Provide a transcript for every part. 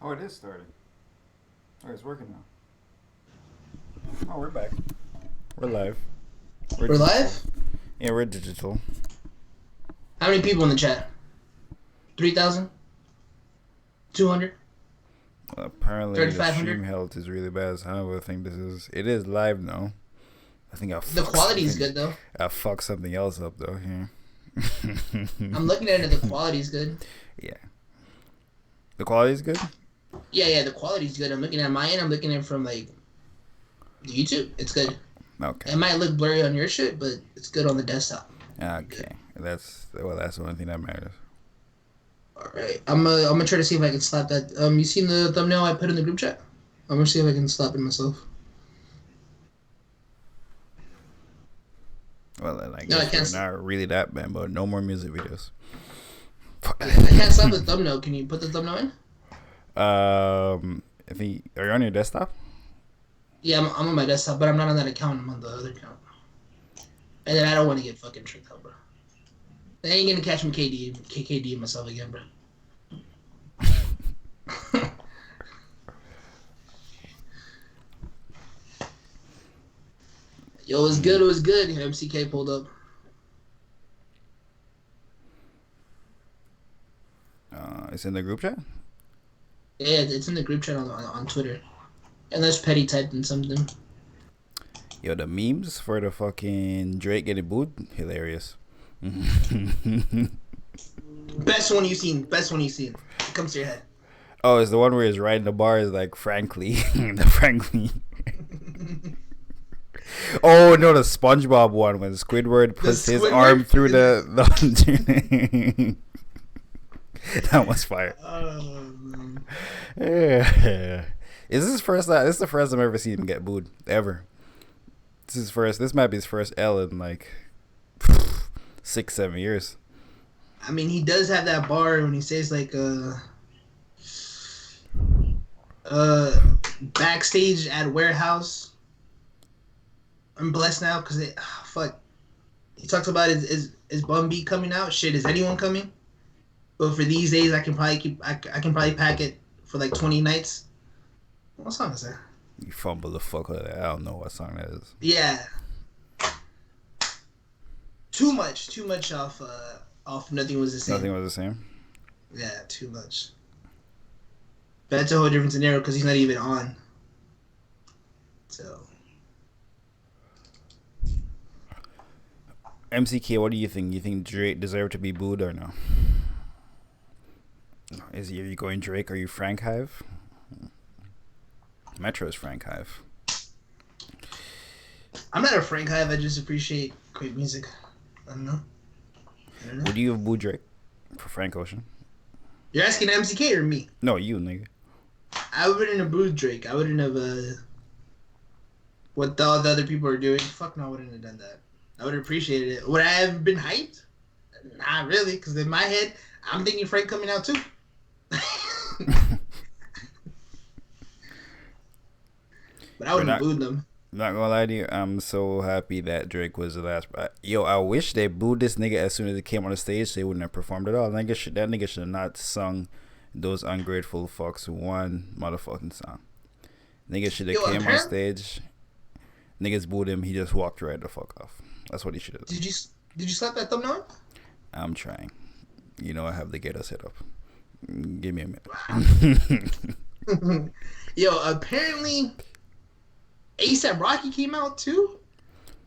Oh, it is starting. Oh, it's working now. Oh, we're back. We're live. We're We're digital. live? Yeah, we're digital. How many people in the chat? 3,000? 200? Apparently, the 3,500? stream health is really bad. So I don't think this is. It is live now. I think The quality is good though. I fucked something else up though. Yeah. I'm looking at it, the quality is good. Yeah. The quality is good. Yeah, the quality is good. I'm looking at my end, I'm looking at it from like YouTube. It's good. Okay. It might look blurry on your shit, but it's good on the desktop. Okay. That's the only thing that matters. Alright. I'm gonna try to see if I can slap that. You seen the thumbnail I put in the group chat? I'm gonna see if I can slap it myself. Well, then I No, I guess can't. we're not really that bad, but no more music videos. I can't slap the thumbnail. Can you put the thumbnail in? I think are you on your desktop? Yeah, I'm on my desktop, but I'm not on that account. I'm on the other account. And then I don't want to get fucking tricked out, bro. They ain't gonna catch me KKD myself again, bro. Yo, it was good. It was good. MCK pulled up. It's in the group chat. Yeah, it's in the group chat on Twitter. Unless Petty typed in something. Yo, the memes for the fucking Drake getting booed, hilarious. Best one you've seen. Best one you've seen. It comes to your head. Oh, it's the one where he's riding the bar is like frankly. The frankly. Oh no, the SpongeBob one when Squidward puts his arm through the that was fire. Yeah. Is this his first time? This is the first time I've ever seen him get booed ever. This might be his first L in like 6-7 years. I mean, he does have that bar when he says like backstage at warehouse. I'm blessed now because fuck. He talks about his bum beat coming out. Shit, is anyone coming? But for these days, I can probably I can probably pack it for like 20 nights. What song is that? You fumble the fuck out of that. I don't know what song that is. Yeah. Too much off Nothing Was the Same. Nothing was the same. Yeah, too much. But that's a whole different scenario because he's not even on. So. MCK, what do you think? You think Drake deserved to be booed or no? Are you going Drake? Are you Frank Hive? Metro is Frank Hive. I'm not a Frank Hive. I just appreciate great music. I don't know. Would you have booed Drake for Frank Ocean? You're asking MCK or me? No, you, nigga. I wouldn't have booed Drake. I wouldn't have what all the other people are doing. Fuck no, I wouldn't have done that. I would have appreciated it. Would I have been hyped? Not really, because in my head, I'm thinking Frank coming out too. But I wouldn't have booed them. Not gonna lie to you, I'm so happy that Drake was the last. Yo, I wish they booed this nigga as soon as he came on the stage. So he wouldn't have performed at all. That nigga should have not sung those ungrateful fucks one motherfucking song. Nigga should have came on stage. Niggas booed him. He just walked right the fuck off. That's what he should have done. Did you slap that thumbnail? I'm trying. You know I have the gator set up. Give me a minute. Yo, apparently ASAP Rocky came out too.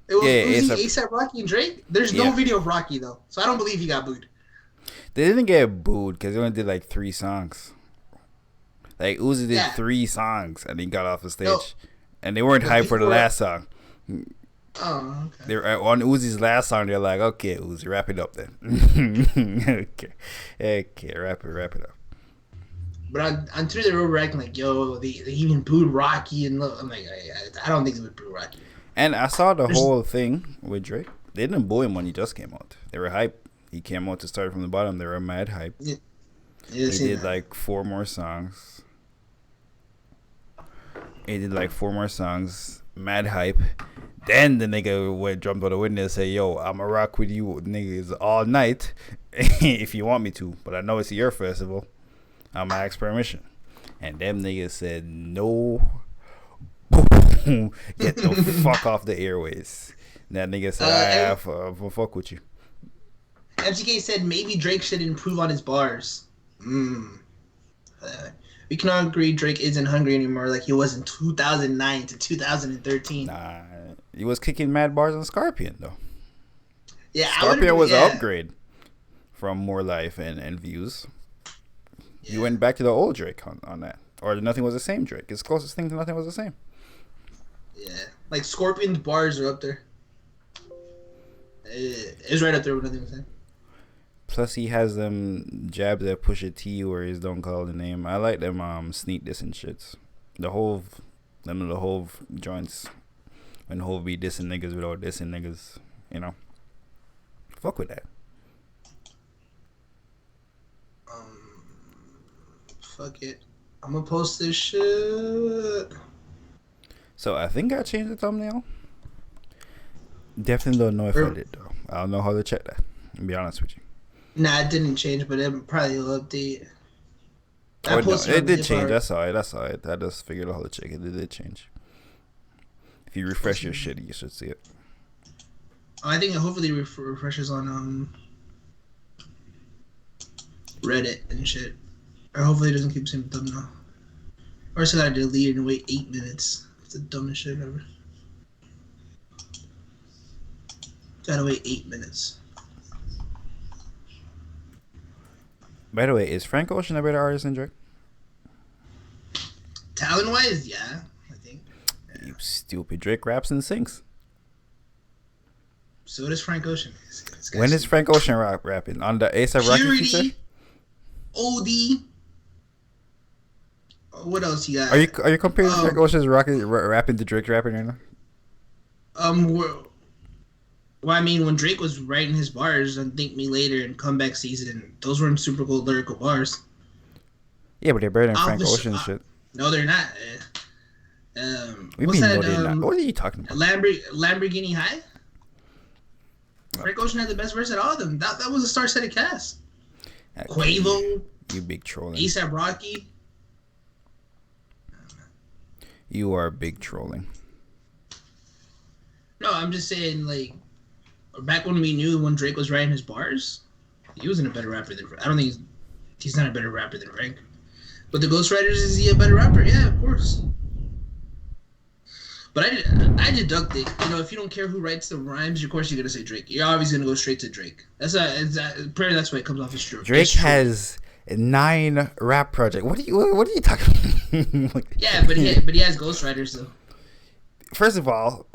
It was Uzi, ASAP Rocky, and Drake. There's no video of Rocky though, so I don't believe he got booed. They didn't get booed because they only did like 3 songs. Like Uzi did 3 songs and he got off the stage, and they weren't hyped for the last song. Oh, okay. They're on Uzi's last song. They're like, okay, Uzi, wrap it up then. okay, wrap it up. But on Twitter, they were acting like, yo, they even booed Rocky, and I'm like, I don't think they would boo Rocky. And I saw the whole thing with Drake. They didn't boo him when he just came out. They were hyped. He came out to start from the bottom. They were mad hype. Yeah, he did like 4 more songs. Mad hype. Then the nigga jumped on the window and said, yo, I'ma rock with you niggas all night if you want me to. But I know it's your festival. I'ma ask permission. and them niggas said no. Get the fuck off the airways. That nigga said, fuck with you. MCK said maybe Drake should improve on his bars. We can all agree Drake isn't hungry anymore like he was in 2009 to 2013. Nah, he was kicking mad bars on Scorpion though. Yeah, Scorpion was an upgrade from More Life and Views. Yeah. You went back to the old Drake on that. Or Nothing Was the Same Drake. It's closest thing to Nothing Was the Same. Yeah, like Scorpion's bars are up there. It's right up there with Nothing Was the Same. Plus, he has them jabs that Pusha T where he don't call the name. I like them sneak diss and shits. The whole joints when Hov be dissing niggas without dissing niggas, you know. Fuck with that. Fuck it. I'm gonna post this shit. So I think I changed the thumbnail. Definitely don't know if I did though. I don't know how to check that. To be honest with you. Nah, it didn't change, but it probably will update. No, it did change. That's alright. I just figured out how to check it. It did change. If you refresh your shit, you should see it. I think it hopefully refreshes on Reddit and shit. Or hopefully it doesn't keep the same thumbnail. Or else I gotta delete it and wait 8 minutes. It's the dumbest shit ever. Gotta wait 8 minutes. By the way, is Frank Ocean a better artist than Drake? Talent-wise, yeah, I think. Yeah. You stupid. Drake raps and sings. So does Frank Ocean. When is Frank Ocean rapping? On the A$AP Rocky feature? OD. What else you got? Are you comparing Frank Ocean's rapping to Drake rapping right now? Well, I mean, when Drake was writing his bars on "Think Me Later" and "Comeback Season," those weren't super cool lyrical bars. Yeah, but they're better than Frank Ocean shit. No, they're not. We mean no, they're not. What are you talking about? Lamborghini High. Frank Ocean had the best verse at all of them. That was a star-studded cast. Quavo. You big trolling. A$AP Rocky. You are big trolling. No, I'm just saying, like, back when we knew when Drake was writing his bars, he wasn't a better rapper than Frank. I don't think he's not a better rapper than Frank. But the Ghostwriters, is he a better rapper? Yeah, of course. But I deduct it. You know, if you don't care who writes the rhymes, of course you're gonna say Drake. You're always gonna go straight to Drake. That's why it comes off as true. Drake has 9 rap projects. What are you talking about? Yeah, but he has ghostwriters though. First of all,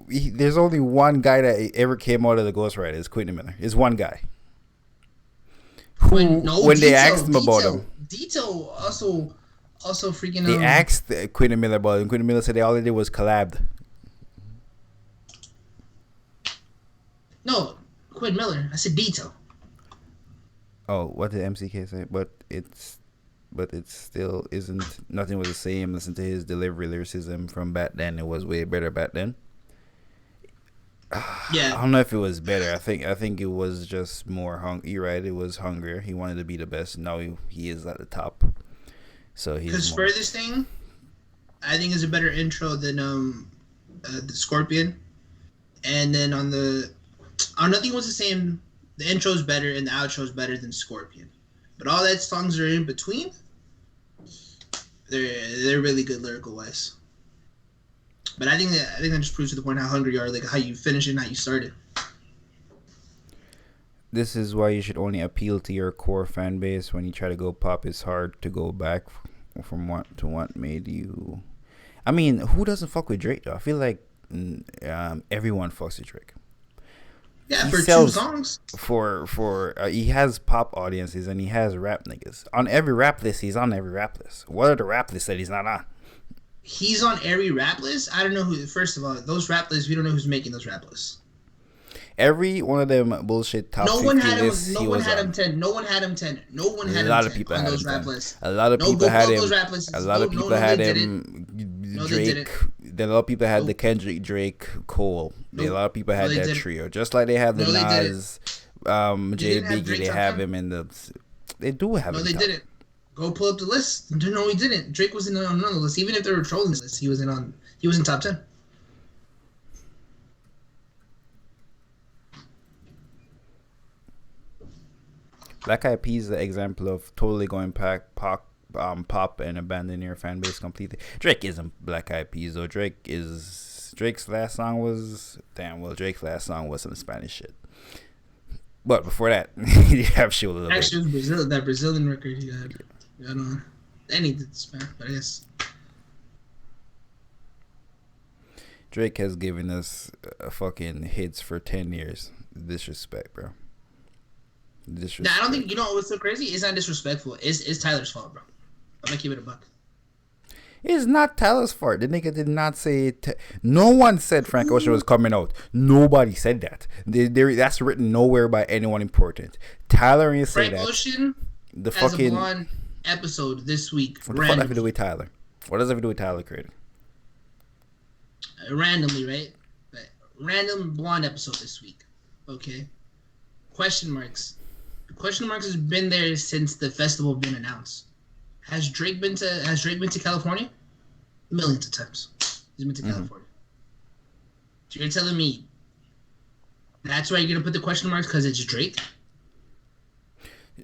there's only one guy that ever came out of the ghostwriters, Quentin Miller. Is one guy. When they asked him about him, Detail also freaking. They asked Quentin Miller about him. Quentin Miller said all they did was collabed. No, Quentin Miller. I said Detail. Oh, what did MCK say? But it still isn't. Nothing was the same. Listen to his delivery lyricism from back then. It was way better back then. Yeah. I don't know if it was better. I think it was just more You're right. It was hungrier. He wanted to be the best. Now he is at the top. So he's. Because Furthest Thing, I think is a better intro than the Scorpion, and then on Nothing Was the Same. The intro's better and the outro's better than Scorpion, but all that songs are in between. They're really good lyrical wise. But I think that just proves to the point how hungry you are, like how you finish it and how you started. This is why you should only appeal to your core fan base. When you try to go pop, it's hard to go back from what made you. I mean, who doesn't fuck with Drake though? I feel like everyone fucks with Drake. Yeah, for 2 songs. He has pop audiences and he has rap niggas. On every rap list, he's on every rap list. What are the rap lists that he's not on? He's on every rap list. I don't know who. First of all, those rap lists, we don't know who's making those rap lists. Every one of them bullshit top 50 lists. No one had him 10. No one had him 10. No one had him 10. A lot of people had those rap lists. A lot of people had him. A lot of people had him. Drake. Then a lot of people had the Kendrick, Drake, Cole. A lot of people had that trio. Just like they have the Nas, Jay Biggie. They have him in the. They do have him. No, they didn't. Go pull up the list. No, he didn't. Drake wasn't on none of the list. Even if they were trolling this list, he wasn't on. He was in top 10. Black Eyed Peas is the example of totally going pop and abandoning your fan base completely. Drake isn't Black Eyed Peas though. Drake's last song was Drake's last song was some Spanish shit. But before that, you have shit a little Actually, bit. it was Brazil. That Brazilian record he had. I don't know. Any did Spanish, but I guess. Drake has given us fucking hits for 10 years. Disrespect, bro. Disrespect. Nah, I don't think you know what's so crazy. It's not disrespectful. It's Tyler's fault, bro. I'm gonna keep it a buck. It's not Tyler's fault. The nigga did not say. No one said Frank Ocean was coming out. Nobody said that. That's written nowhere by anyone important. Tyler ain't say that. Frank Ocean The has fucking a blonde episode this week. What the fuck does that have to do with Tyler? What does that have to do with Tyler creating? Randomly, right? Random blonde episode this week. Okay. Question marks. Question marks has been there since the festival been announced. Has Drake been to California? Millions of times. He's been to California. So you're telling me that's why you're gonna put the question marks because it's Drake?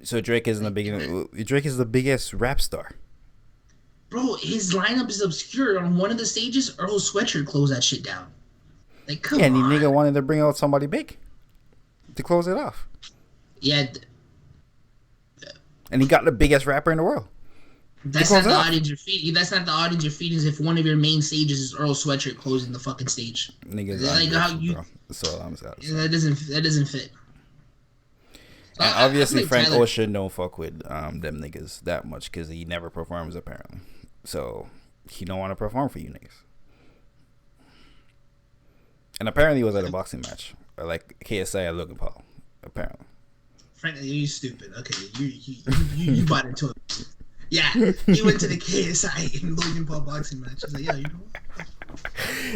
So Drake isn't Drake is the biggest rap star. Bro, his lineup is obscure. On one of the stages, Earl Sweatshirt closed that shit down. Like, come on. And the nigga wanted to bring out somebody big to close it off. Yeah. And he got the biggest rapper in the world. That's not the audience you're feeding. That's not the audience you're feeding. If one of your main stages is Earl Sweatshirt closing the fucking stage, niggas like how you. Bro. That's all I'm saying. That doesn't fit. And obviously, Frank Ocean don't fuck with them niggas that much because he never performs apparently. So he don't want to perform for you niggas. And apparently, he was at a boxing match or like KSI at Logan Paul. Apparently. Frank, you stupid. Okay, you bought into it. Yeah, he went to the KSI and Logan Paul boxing match. He's like, yeah, you know what?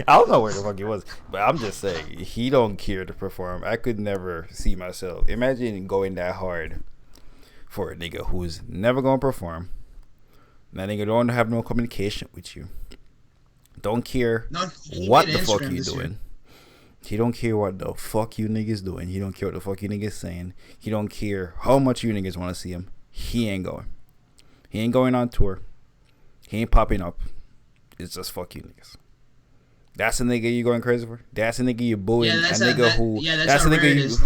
I don't know where the fuck he was, but I'm just saying he don't care to perform. I could never see myself. Imagine going that hard for a nigga who's never gonna perform. That nigga don't have no communication with you. Don't care what the fuck you doing. He don't care what the fuck you niggas doing. He don't care what the fuck you niggas saying. He don't care how much you niggas want to see him. He ain't going. He ain't going on tour. He ain't popping up. It's just fuck you niggas. That's a nigga you going crazy for? That's a nigga you booing? Yeah, that's a nigga who... Yeah, that's how rare it is.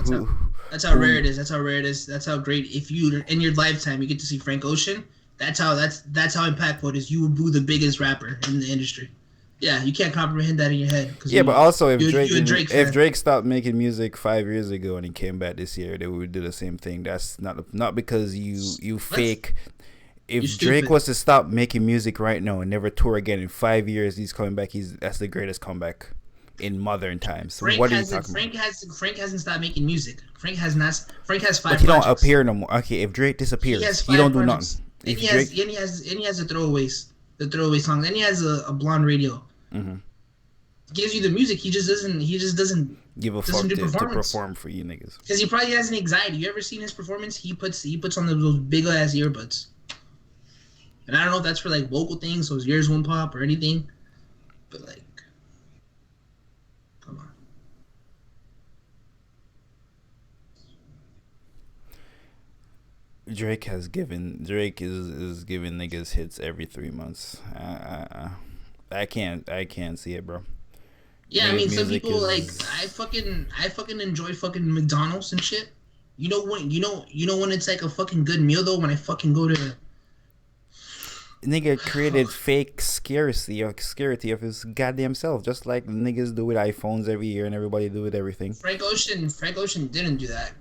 That's how rare it is. That's how rare it is. That's how great. If you, in your lifetime, you get to see Frank Ocean, that's how impactful it is. You will boo the biggest rapper in the industry. Yeah, you can't comprehend that in your head. Yeah, but also if Drake stopped making music 5 years ago and he came back this year, they would do the same thing. That's not because you fake. If Drake was to stop making music right now and never tour again in 5 years, he's coming back. That's the greatest comeback in modern times. So what are you talking about? Frank hasn't stopped making music. Frank has not. Frank has 5. But he don't appear no more. Okay, if Drake disappears, he don't do nothing. And he has the throwaway songs, and he has a blonde radio. Mm-hmm. Gives you the music. He just doesn't give a fuck to perform for you niggas. Because he probably has an anxiety. You ever seen his performance? He puts on those big ass earbuds. And I don't know if that's for like vocal things, so his ears won't pop or anything. But like, come on. Drake is giving niggas hits every 3 months. I can't see it, bro. Yeah, I mean, some people like I fucking enjoy fucking McDonald's and shit. You know when it's like a fucking good meal though, when I fucking go to. Nigga created fake scarcity of his goddamn self, just like niggas do with iPhones every year and everybody do with everything. Frank Ocean didn't do that.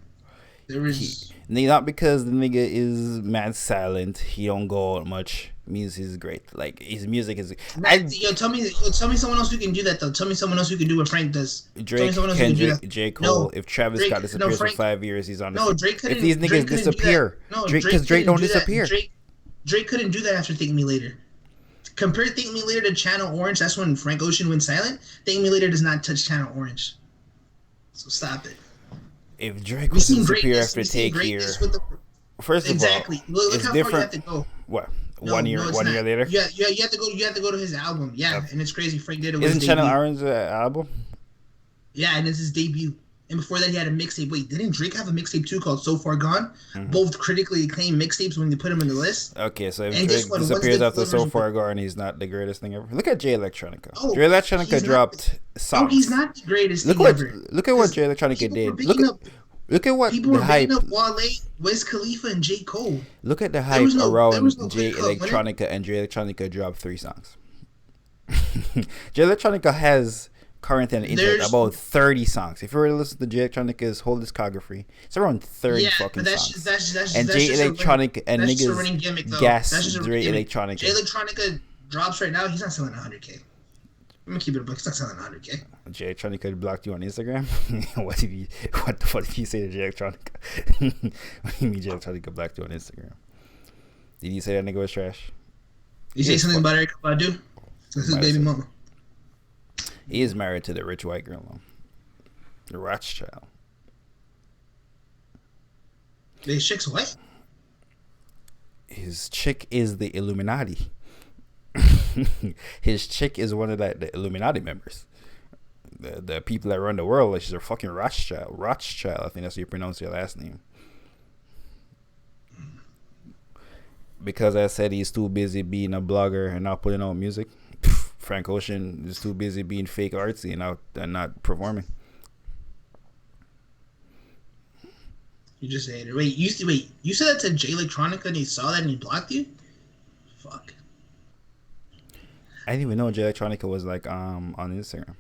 There was not because the nigga is mad silent. He don't go out much. Means he's great. Like his music is. Tell me someone else who can do that though. Tell me someone else who can do what Frank does. Drake, Kendrick, J. Cole. If Travis Scott disappears for 5 years, he's on. Drake couldn't. If these niggas disappear, Drake don't disappear. Drake couldn't do that after Thank Me Later. Compare Thank Me Later to Channel Orange. That's when Frank Ocean went silent. Thank Me Later does not touch Channel Orange. So stop it. If Drake was to disappear after Take Here, First of all, Exactly. Look it's how far you different. have to go. What? No, no, it's One not. year later. You have to go. You have to go to his album. Yeah, Okay. and it's crazy. Frank did it with his Isn't Channel debut. Orange album? Yeah, and it's his debut. And before that, he had a mixtape. Wait, didn't Drake have a mixtape too called "So Far Gone"? Hmm. Both critically acclaimed mixtapes when they put him in the list. Okay, so if And guess Drake what? One's disappears good, after the So version. Far Gone, he's not the greatest thing ever. Look at Jay Electronica. Oh, Jay Electronica he's not. dropped No, he's songs. not the greatest Look thing what ever. look at what Because Jay Electronica people were did. Look picking at up. look at what People the were picking hype. up Wale, Wiz Khalifa, and J Cole. Look at the There hype was no. There was no around Jay clear cut winner. Electronica, and Jay Electronica dropped 3 songs. Jay Electronica has currently an intake There's about 30 songs. If you were to listen to Jay Electronica's whole discography, it's around 30 Yeah, fucking but songs. that's And Jay just a Electronica and that's just a niggas running gimmick though. gas That's just a Dre running gimmick. Jay Electronica. Electronica drops right now. He's not selling 100K. I'm gonna keep it a buck. He's not selling 100K. Jay Electronica blocked you on Instagram. What did he? What the fuck did you say to Jay Electronica? What do you mean Jay Electronica blocked you on Instagram? Did you say that nigga was trash? You say something about Eric Badu? That's his baby mama. He is married to the rich white girl, though. The Rothschild. His chick's what? His chick is the Illuminati. His chick is one of the Illuminati members. The people that run the world, like she's a fucking Rothschild. Rothschild, I think that's how you pronounce your last name. Because I said he's too busy being a blogger and not putting out music. Frank Ocean is too busy being fake artsy and not performing. You just said it. Wait, you said that to Jay Electronica and he saw that and he blocked you? Fuck. I didn't even know Jay Electronica was like on Instagram.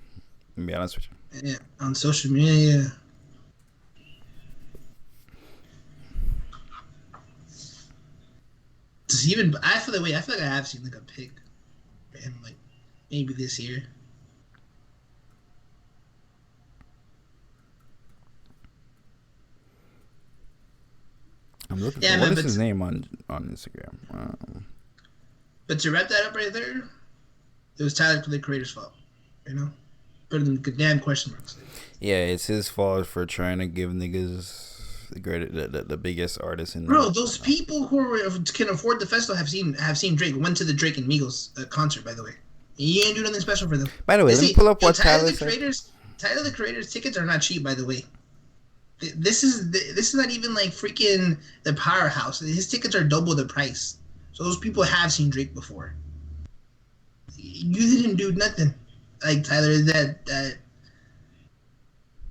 To be honest with you. Yeah, on social media, yeah. Does he even? I feel like I have seen like a pic for him, like maybe this year. I'm looking Yeah, for man, what is but his name on Instagram. But to wrap that up right there, it was Tyler the Creator's fault. You know, put in the damn question marks. Yeah, it's his fault for trying to give niggas the biggest artist in. Bro, those people who can afford the festival have seen Drake. Went to the Drake and Migos concert, by the way. You ain't do nothing special for them. By the way, let me pull up what Tyler Tyler said. Tyler the Creator's tickets are not cheap, by the way. This is not even like freaking the powerhouse. His tickets are double the price. So those people have seen Drake before. You didn't do nothing, like Tyler. That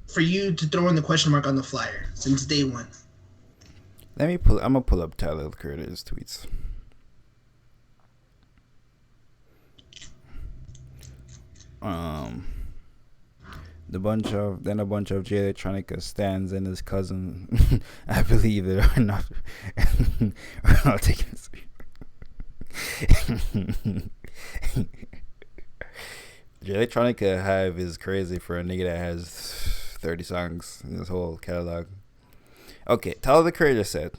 for you to throw in the question mark on the flyer since day one. I'm gonna pull up Tyler the Creator's tweets. A bunch of Jay Electronica stands and his cousin. I believe they are not. We're not taking this. Jay Electronica Hive is crazy for a nigga that has 30 songs in his whole catalog. Okay, Tyler the Creator said,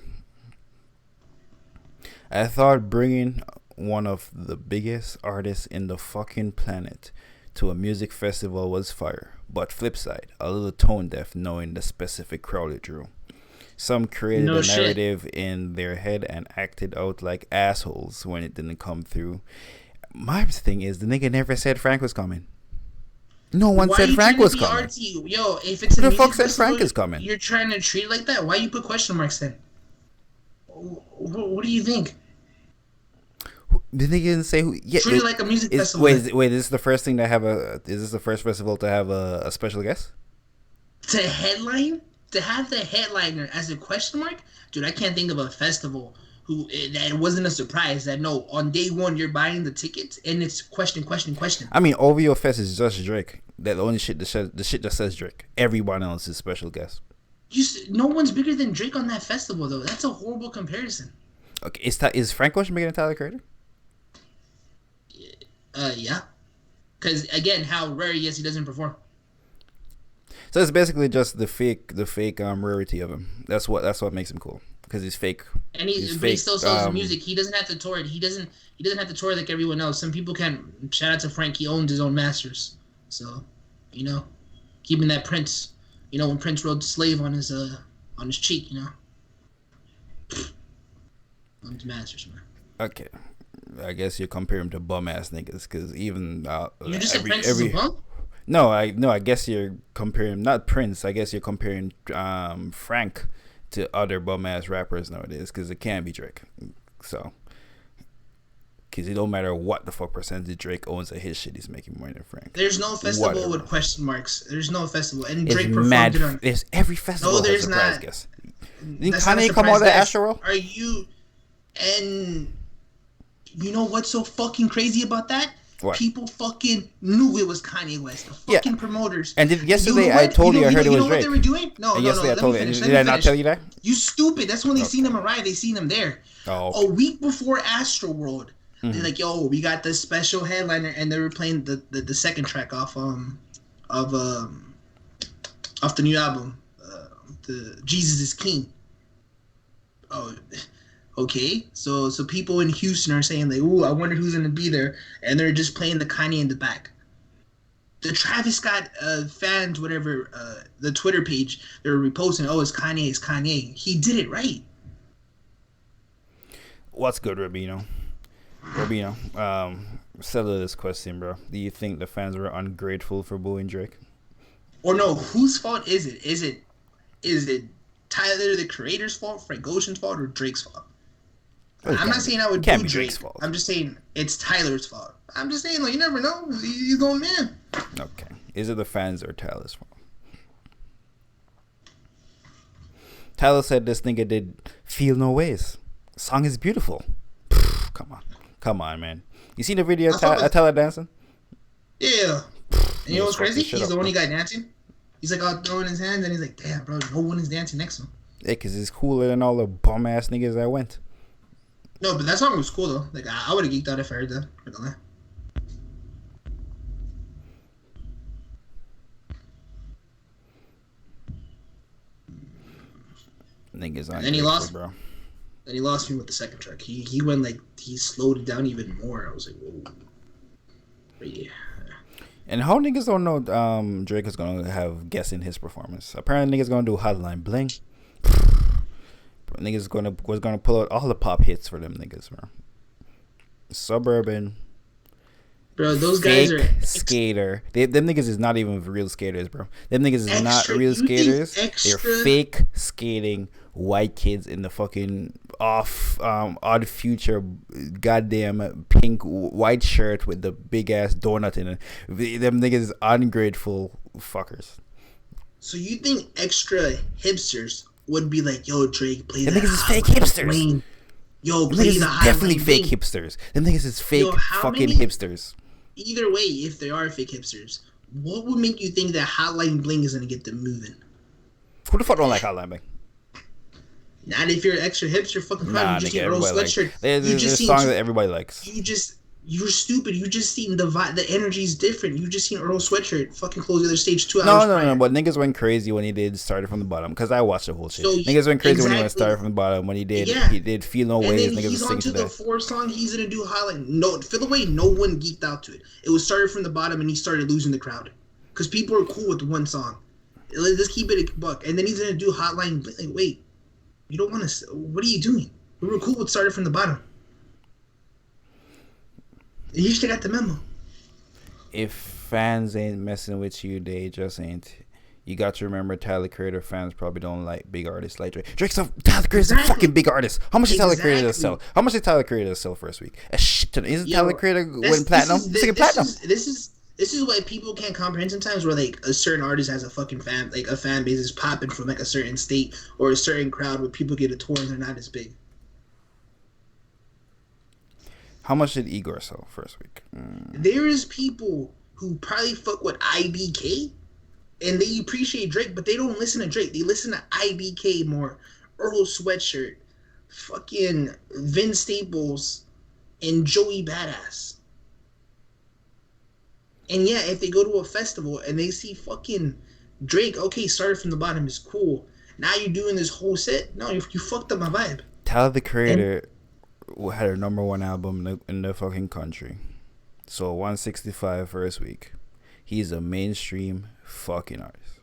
I thought bringing one of the biggest artists in the fucking planet to a music festival was fire, but flip side, a little tone deaf knowing the specific crowd it drew. Some created a narrative in their head and acted out like assholes when it didn't come through. My thing is, the nigga never said Frank was coming. No one said Frank was coming. Yo, if it's who the fuck said Frank is coming? You're trying to treat it like that. Why you put question marks then? What do you think? The nigga didn't say who. Yeah, treat it like a music festival. Wait, this is the first thing to have a. Is this the first festival to have a special guest? To headline, to have the headliner as a question mark, dude. I can't think of a festival that wasn't a surprise. That no, on day one you're buying the tickets and it's question. I mean, OVO Fest is just Drake. That the only shit the shit that says Drake. Everyone else is special guest. No one's bigger than Drake on that festival though. That's a horrible comparison. Okay, is Frank Ocean bigger than Tyler Creator? Yeah. Because again, how rare he is, he doesn't perform. So it's basically just the fake rarity of him. That's what makes him cool. Because he's fake. And he still sells the music. He doesn't have to tour it. He doesn't have to tour like everyone else. Some people can. Shout out to Frank. He owns his own masters. So, keeping that Prince. When Prince wrote "Slave" on his cheek. I'm the masters, man. Okay, I guess you compare him to bum ass niggas because even You just said Prince is a every bum? no, I guess you're comparing not Prince. I guess you're comparing Frank to other bum ass rappers nowadays because it can't be Drake. So, because it don't matter what the fuck percentage Drake owns of his shit, he's making more than Frank. There's no festival Whatever. with question marks. There's no festival, and It's Drake mad. performed it on. There's every festival No, has a there's surprise not. guest. Didn't That's not a Kanye come out surprise at guess. Astroworld? Are you? And you know what's so fucking crazy about that? What? People fucking knew it was Kanye West. The fucking promoters. And did, yesterday you know I told you I heard it was what Drake. they were doing? No, And no, yesterday no. I Let told me you. finish. Did I not tell you that? You stupid. That's when they seen him arrive. They seen him there. Oh, okay. A week before Astroworld. They're like, yo, we got this special headliner, and they were playing the second track off the new album, the Jesus is King. Oh, okay. So people in Houston are saying like, ooh, I wonder who's gonna be there, and they're just playing the Kanye in the back. The Travis Scott fans, whatever, the Twitter page, they're reposting, oh, it's Kanye, it's Kanye. He did it right. What's good, Rabino? Settle this question, bro. Do you think the fans were ungrateful for booing Drake? Or no, whose fault is it? Is it Tyler the Creator's fault, Frank Ocean's fault, or Drake's fault? I'm not saying I would boo Drake. Fault. I'm just saying it's Tyler's fault. I'm just saying, like, you never know. He's going man. Okay. Is it the fans or Tyler's fault? Tyler said this nigga did Feel No Ways. Song is beautiful. Come on, man. You seen the video of Tyler dancing? Yeah. And you know what's crazy? He's the only guy dancing. He's like out throwing his hands, and he's like, damn, bro, no one is dancing next to him. Yeah, because he's cooler than all the bum ass niggas that went. No, but that song was cool, though. Like, I would have geeked out if I heard that. I don't know. Niggas on. And then he lost, bro. Then he lost me with the second track. He went like he slowed it down even more. I was like, whoa. But yeah. And how niggas don't know Drake is gonna have guests in his performance? Apparently niggas gonna do Hotline Bling. Niggas was gonna pull out all the pop hits for them niggas, bro. Suburban. Bro, those guys are skater. Them niggas is not even real skaters, bro. Them niggas is not real skaters. They're fake skating white kids in the fucking Odd Future goddamn pink white shirt with the big ass donut in it. Them niggas is ungrateful fuckers. So you think extra hipsters would be like, yo, Drake, play them that? Them niggas is fake hipsters. Lane. Yo, play the definitely fake hipsters. Them niggas is fake fucking hipsters. Either way, if they are fake hipsters, what would make you think that Hotline Bling is gonna get them moving? Who the fuck don't like Hotline Bling? Not if you're an extra hipster fucking crowd. You just nigga, seen Earl Sweatshirt. There's songs that everybody likes. You're stupid. You just seen the energy's different. You just seen Earl Sweatshirt fucking close the other stage 2 hours. No. But niggas went crazy when he did Started From the Bottom because I watched the whole shit. So niggas went crazy when he went Started From the Bottom when he did Feel No Ways. And then he's on to the fourth song. He's gonna do Hotline. No, for the way no one geeked out to it. It was Started From the Bottom, and he started losing the crowd because people are cool with one song. Let's keep it a buck. And then he's gonna do Hotline. Like, wait, you don't want to? What are you doing? We were cool with Started From the Bottom. You should have got the memo. If fans ain't messing with you, they just ain't. You got to remember, Tyler Creator fans probably don't like big artists like Drake. Tyler Creator's a fucking big artist. How much did Tyler Creator sell? How much did Tyler Creator sell first week? A shit ton. Isn't Tyler Creator win platinum? This is why people can't comprehend sometimes. Where like a certain artist has a fucking fan, like a fan base is popping from like a certain state or a certain crowd where people get a tour and they're not as big. How much did Igor sell first week? There is people who probably fuck with IBK and they appreciate Drake, but they don't listen to Drake. They listen to IBK more. Earl Sweatshirt, fucking Vince Staples, and Joey Badass. And yeah, if they go to a festival and they see fucking Drake, okay, Started From the Bottom is cool. Now you're doing this whole set. No, you fucked up my vibe. Tyler the Creator had a #1 album in the fucking country. So 165 first week. He's a mainstream fucking artist.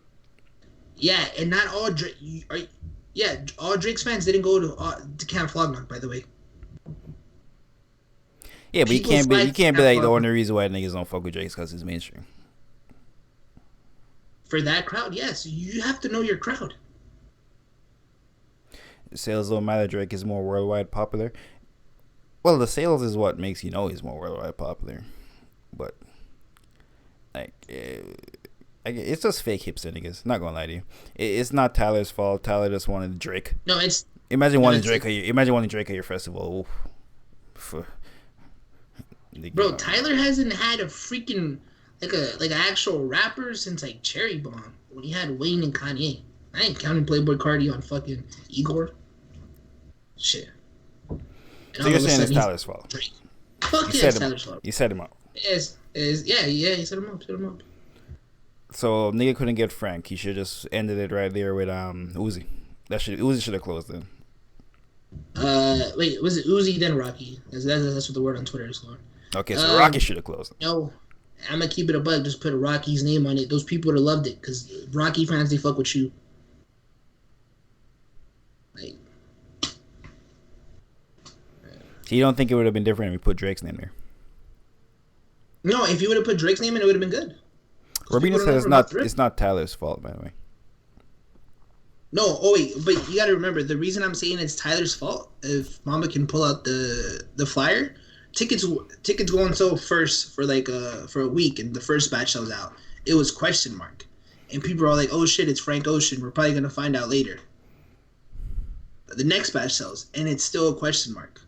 Yeah, and not all Drake. All Drake's fans didn't go to Camp Flog, by the way. Yeah, but People fight you can't be that like the far only reason why niggas don't fuck with Drake is because he's mainstream. for that crowd. Yes, you have to know your crowd. Sales don't matter. Drake is more worldwide popular. Well, the sales is what makes you know he's more worldwide popular. But like, it's just fake hipster niggas. Not gonna lie to you. It's not Tyler's fault. Tyler just wanted Drake. No, it's Imagine no, wanting it's Drake. Imagine wanting Drake at your festival. Oof. bro. Tyler hasn't had a freaking like an actual rapper since like Cherry Bomb when he had Wayne and Kanye. I ain't counting Playboy Cardi on fucking Igor. Shit. So you're saying it's Tyler's fault? Fuck yeah, it's Tyler's fault. You set him up. Yeah, he set him up. So nigga couldn't get Frank. He should just ended it right there with Uzi. Uzi should have closed it. Wait, was it Uzi then Rocky? That's what the word on Twitter is called. Okay, so Rocky should have closed it. No, I'm gonna keep it a bug. Just put Rocky's name on it. Those people would have loved it because Rocky fans, they fuck with you. Like, so you don't think it would have been different if we put Drake's name there? no, if you would have put Drake's name in, it would have been good. Robina said it's not Tyler's fault, by the way. No, oh wait, but you gotta remember the reason I'm saying it's Tyler's fault. If Mama can pull out the flyer, tickets go on sale first for for a week, and the first batch sells out. It was question mark, and people are all like, "Oh shit, it's Frank Ocean. We're probably gonna find out later." The next batch sells, and it's still a question mark.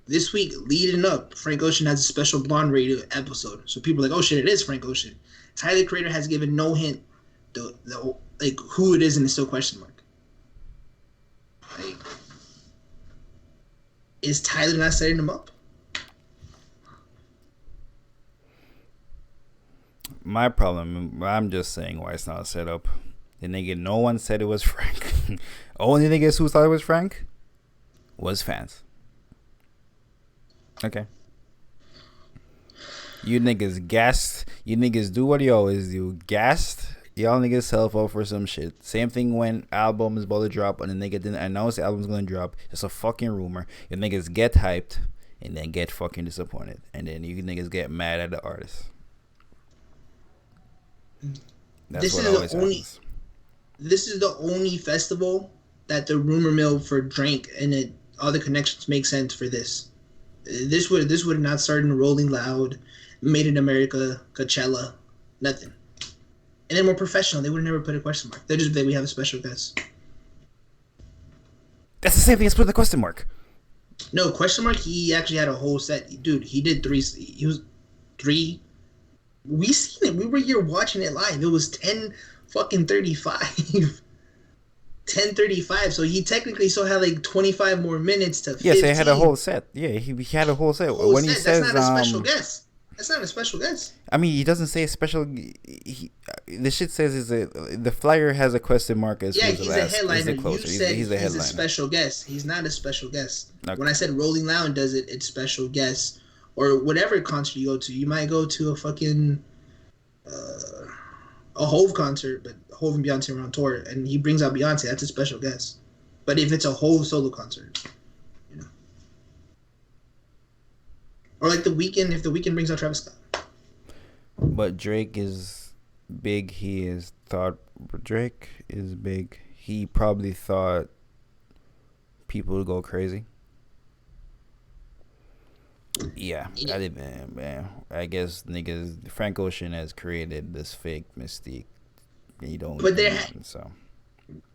This week, leading up, Frank Ocean has a special Blonde Radio episode, so people are like, "Oh shit, it is Frank Ocean." Tyler Creator has given no hint, like who it is, and it's still question mark. Like, is Tyler not setting them up? My problem, I'm just saying why it's not set up. The nigga, no one said it was Frank. Only niggas who thought it was Frank was fans. Okay. You niggas gassed. You niggas do what you always do. Gassed. Y'all niggas self out for some shit. Same thing when album is about to drop and the nigga didn't announce the album's gonna drop. It's a fucking rumor. You niggas get hyped and then get fucking disappointed. And then you niggas get mad at the artist. That's what always happens. This is the only festival that the rumor mill for Drake and all the connections make sense for this. This would have not started in Rolling Loud, Made in America, Coachella, nothing. And they're more professional. They would have never put a question mark. They just say we have a special guest. That's the same thing as putting the question mark. No, question mark. He actually had a whole set. Dude, he did three. He was three. We seen it. We were here watching it live. It was 10:35. 10:35. So he technically still had like 25 more minutes to. Yes, they had a whole set. Yeah, he had a whole set. When he says, that's not a special guest. That's not a special guest. I mean, he doesn't say a special. The shit says is the flyer has a question mark as he's a headliner. You said he's a headliner. He's a special guest. He's not a special guest. Okay. When I said Rolling Loud does it, it's special guest. Or whatever concert you go to. You might go to a fucking a Hove concert, but Hove and Beyonce are on tour, and he brings out Beyonce. That's a special guest. But if it's a Hove solo concert, you know, or like The Weeknd, if The Weeknd brings out Travis Scott. But Drake is big. Drake is big. He probably thought people would go crazy. Yeah, man. I guess niggas. Frank Ocean has created this fake mystique. You don't. But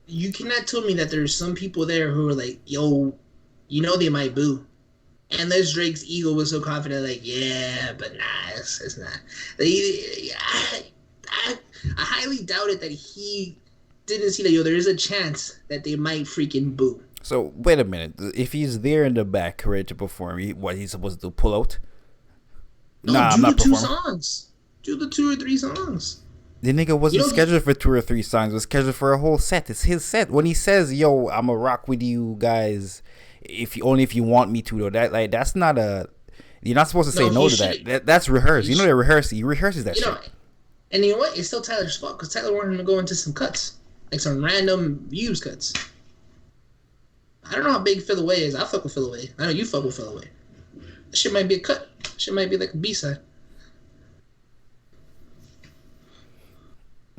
you cannot tell me that there's some people there who are like, yo, you know they might boo, and this Drake's ego was so confident, like, yeah, but nah, it's not. I highly doubt it that he didn't see that. Yo, there is a chance that they might freaking boo. So wait a minute. If he's there in the back, ready to perform, what he's supposed to do? Pull out? No, I'm not performing. Do the 2 songs. Do the 2 or 3 songs. The nigga wasn't scheduled for 2 or 3 songs. It was scheduled for a whole set. It's his set. When he says, "Yo, I'ma rock with you guys," if you want me to, though, that's not a. You're not supposed to say no to that. That's rehearsed. You know they rehearse. He rehearses that shit. And you know what? It's still Tyler's fault because Tyler wanted him to go into some cuts, like some random views cuts. I don't know how big Phil Away is. I fuck with Phil Away. I know you fuck with Phil Away. Shit might be a cut. Shit might be like a B-side.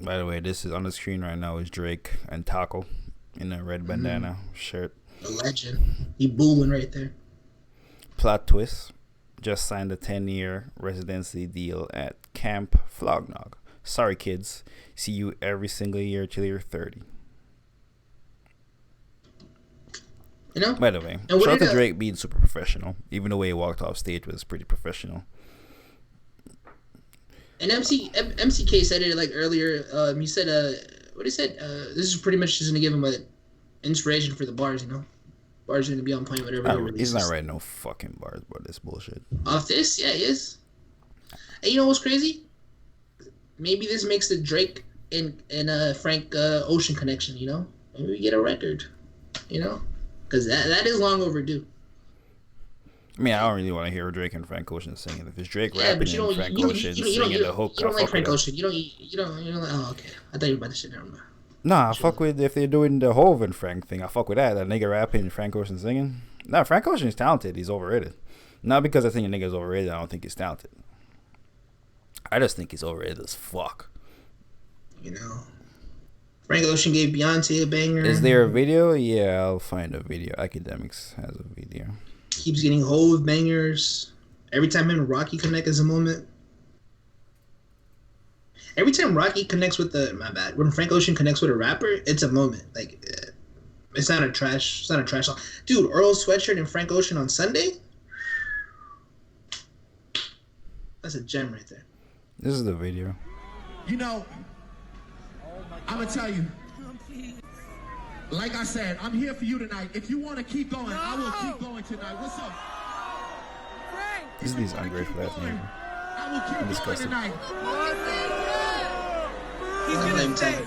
By the way, this is on the screen right now is Drake and Taco in a red bandana shirt. A legend. He booing right there. Plot twist. Just signed a 10-year residency deal at Camp Flog. Sorry, kids. See you every single year till you're 30. You know? By the way, shout out to Drake being super professional. Even the way he walked off stage was pretty professional. And MCK said it like earlier. He said, what he said, this is pretty much just gonna give him a inspiration for the bars, you know? Bars are gonna be on point whatever he releases. He's not writing no fucking bars about this bullshit. Off this? Yeah, he is. And you know what's crazy? Maybe this makes the Drake and Frank Ocean connection, you know? Maybe we get a record, you know? Because that is long overdue. I mean, I don't really want to hear Drake and Frank Ocean singing. If it's Drake rapping and Frank Ocean singing the hook, you don't like Frank Ocean. You don't like, oh, okay. I thought you were about to shit down. Nah, I fuck with if they're doing the Hove and Frank thing. I fuck with that. That nigga rapping and Frank Ocean singing. Nah, Frank Ocean is talented. He's overrated. Not because I think a nigga's overrated. I don't think he's talented. I just think he's overrated as fuck. You know, Frank Ocean gave Beyonce a banger. Is there a video? Yeah, I'll find a video. Academics has a video. Keeps getting Hove bangers. Every time him and Rocky connect is a moment. Every time Rocky connects with when Frank Ocean connects with a rapper, it's a moment. Like, it's not a trash song. Dude, Earl Sweatshirt and Frank Ocean on Sunday? That's a gem right there. This is the video. You know, I'm going to tell you. Like I said, I'm here for you tonight. If you want to keep going, I will keep going tonight. What's up? This is these ungrateful ass niggas. I will keep going tonight.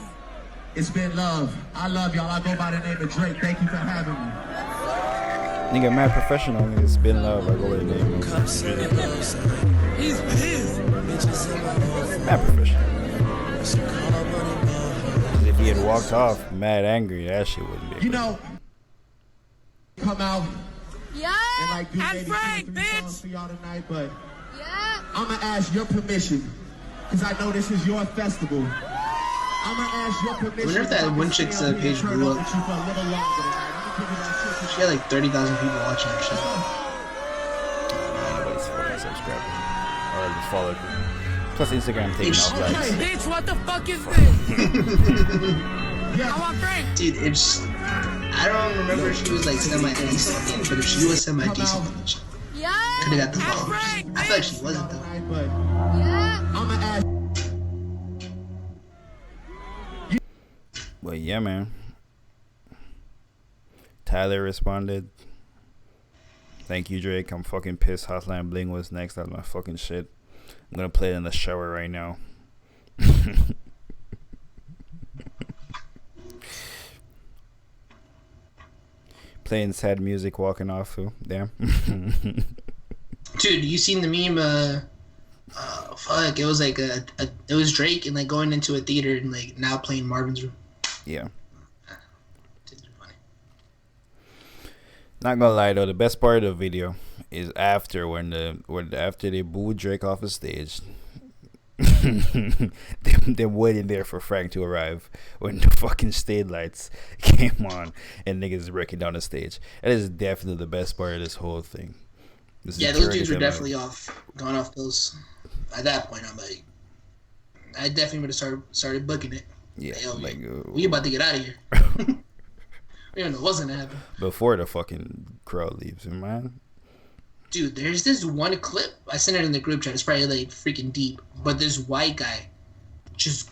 It's been love. I love y'all. I go by the name of Drake. Thank you for having me. Nigga, mad professional. It's been love. I go by the name of He's pissed. mad professional. If he had walked off mad angry, that shit wouldn't be. You know, come out Yeah. and like do I'm maybe Frank, 2 or 3 bitch. songs for y'all tonight, but Yeah. I'm gonna ask your permission because I know this is your festival. I'm gonna ask your permission. I wonder if that one chick's page blew up. She had like 30,000 people watching her show. Nobody's fucking subscribing or followed me. Plus Instagram taking off likes. Bitch, what the fuck is this? I want Frank. Dude, I don't remember if she was like semi-decent, but if she was semi-decent, Yeah. could have got the I'm followers. Frank, I feel like bitch. she wasn't though. Yeah. I'm gonna ask. But yeah, man. Tyler responded. Thank you, Drake. I'm fucking pissed. Hotline Bling was next. That's my fucking shit. I'm gonna play it in the shower right now. Playing sad music, walking off too. Damn. Dude, you seen the meme? Fuck, it was like it was Drake and like going into a theater and like now playing Marvin's Room. Yeah. Dude, funny. Not gonna lie though, the best part of the video is after after they booed Drake off the stage. They're waiting there for Frank to arrive when the fucking stage lights came on and niggas breaking down the stage. That is definitely the best part of this whole thing. Yeah, those dudes were definitely gone off those. At that point, I'm like, I definitely would have started booking it. Yeah, like we about to get out of here. We don't know what's gonna happen before the fucking crowd leaves, man. Dude, there's this one clip. I sent it in the group chat. It's probably like freaking deep. But this white guy just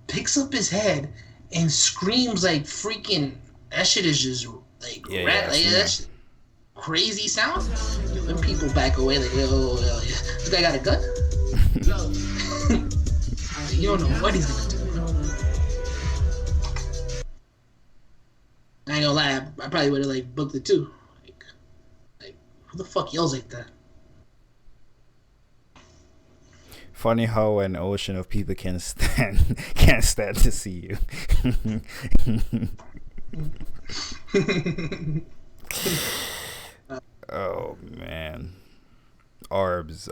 picks up his head and screams like freaking. That shit is just like that's crazy sound. When people back away like, yo, yeah. This guy got a gun. You don't know what he's gonna do. I ain't gonna lie. I probably would have like booked it too. Who the fuck yells like that? Funny how an ocean of people can't stand to see you. Oh man. Arbs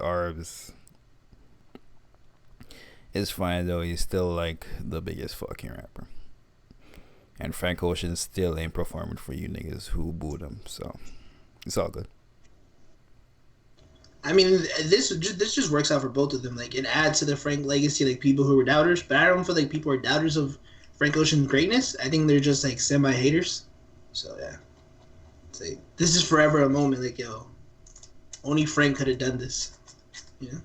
is fine though. He's still like the biggest fucking rapper. And Frank Ocean still ain't performing for you niggas who booed him. So it's all good. I mean, this just works out for both of them. Like, it adds to the Frank legacy, like people who were doubters. But I don't feel like people are doubters of Frank Ocean's greatness. I think they're just like semi haters. So yeah, it's like, this is forever a moment. Like, yo, only Frank could have done this. You know.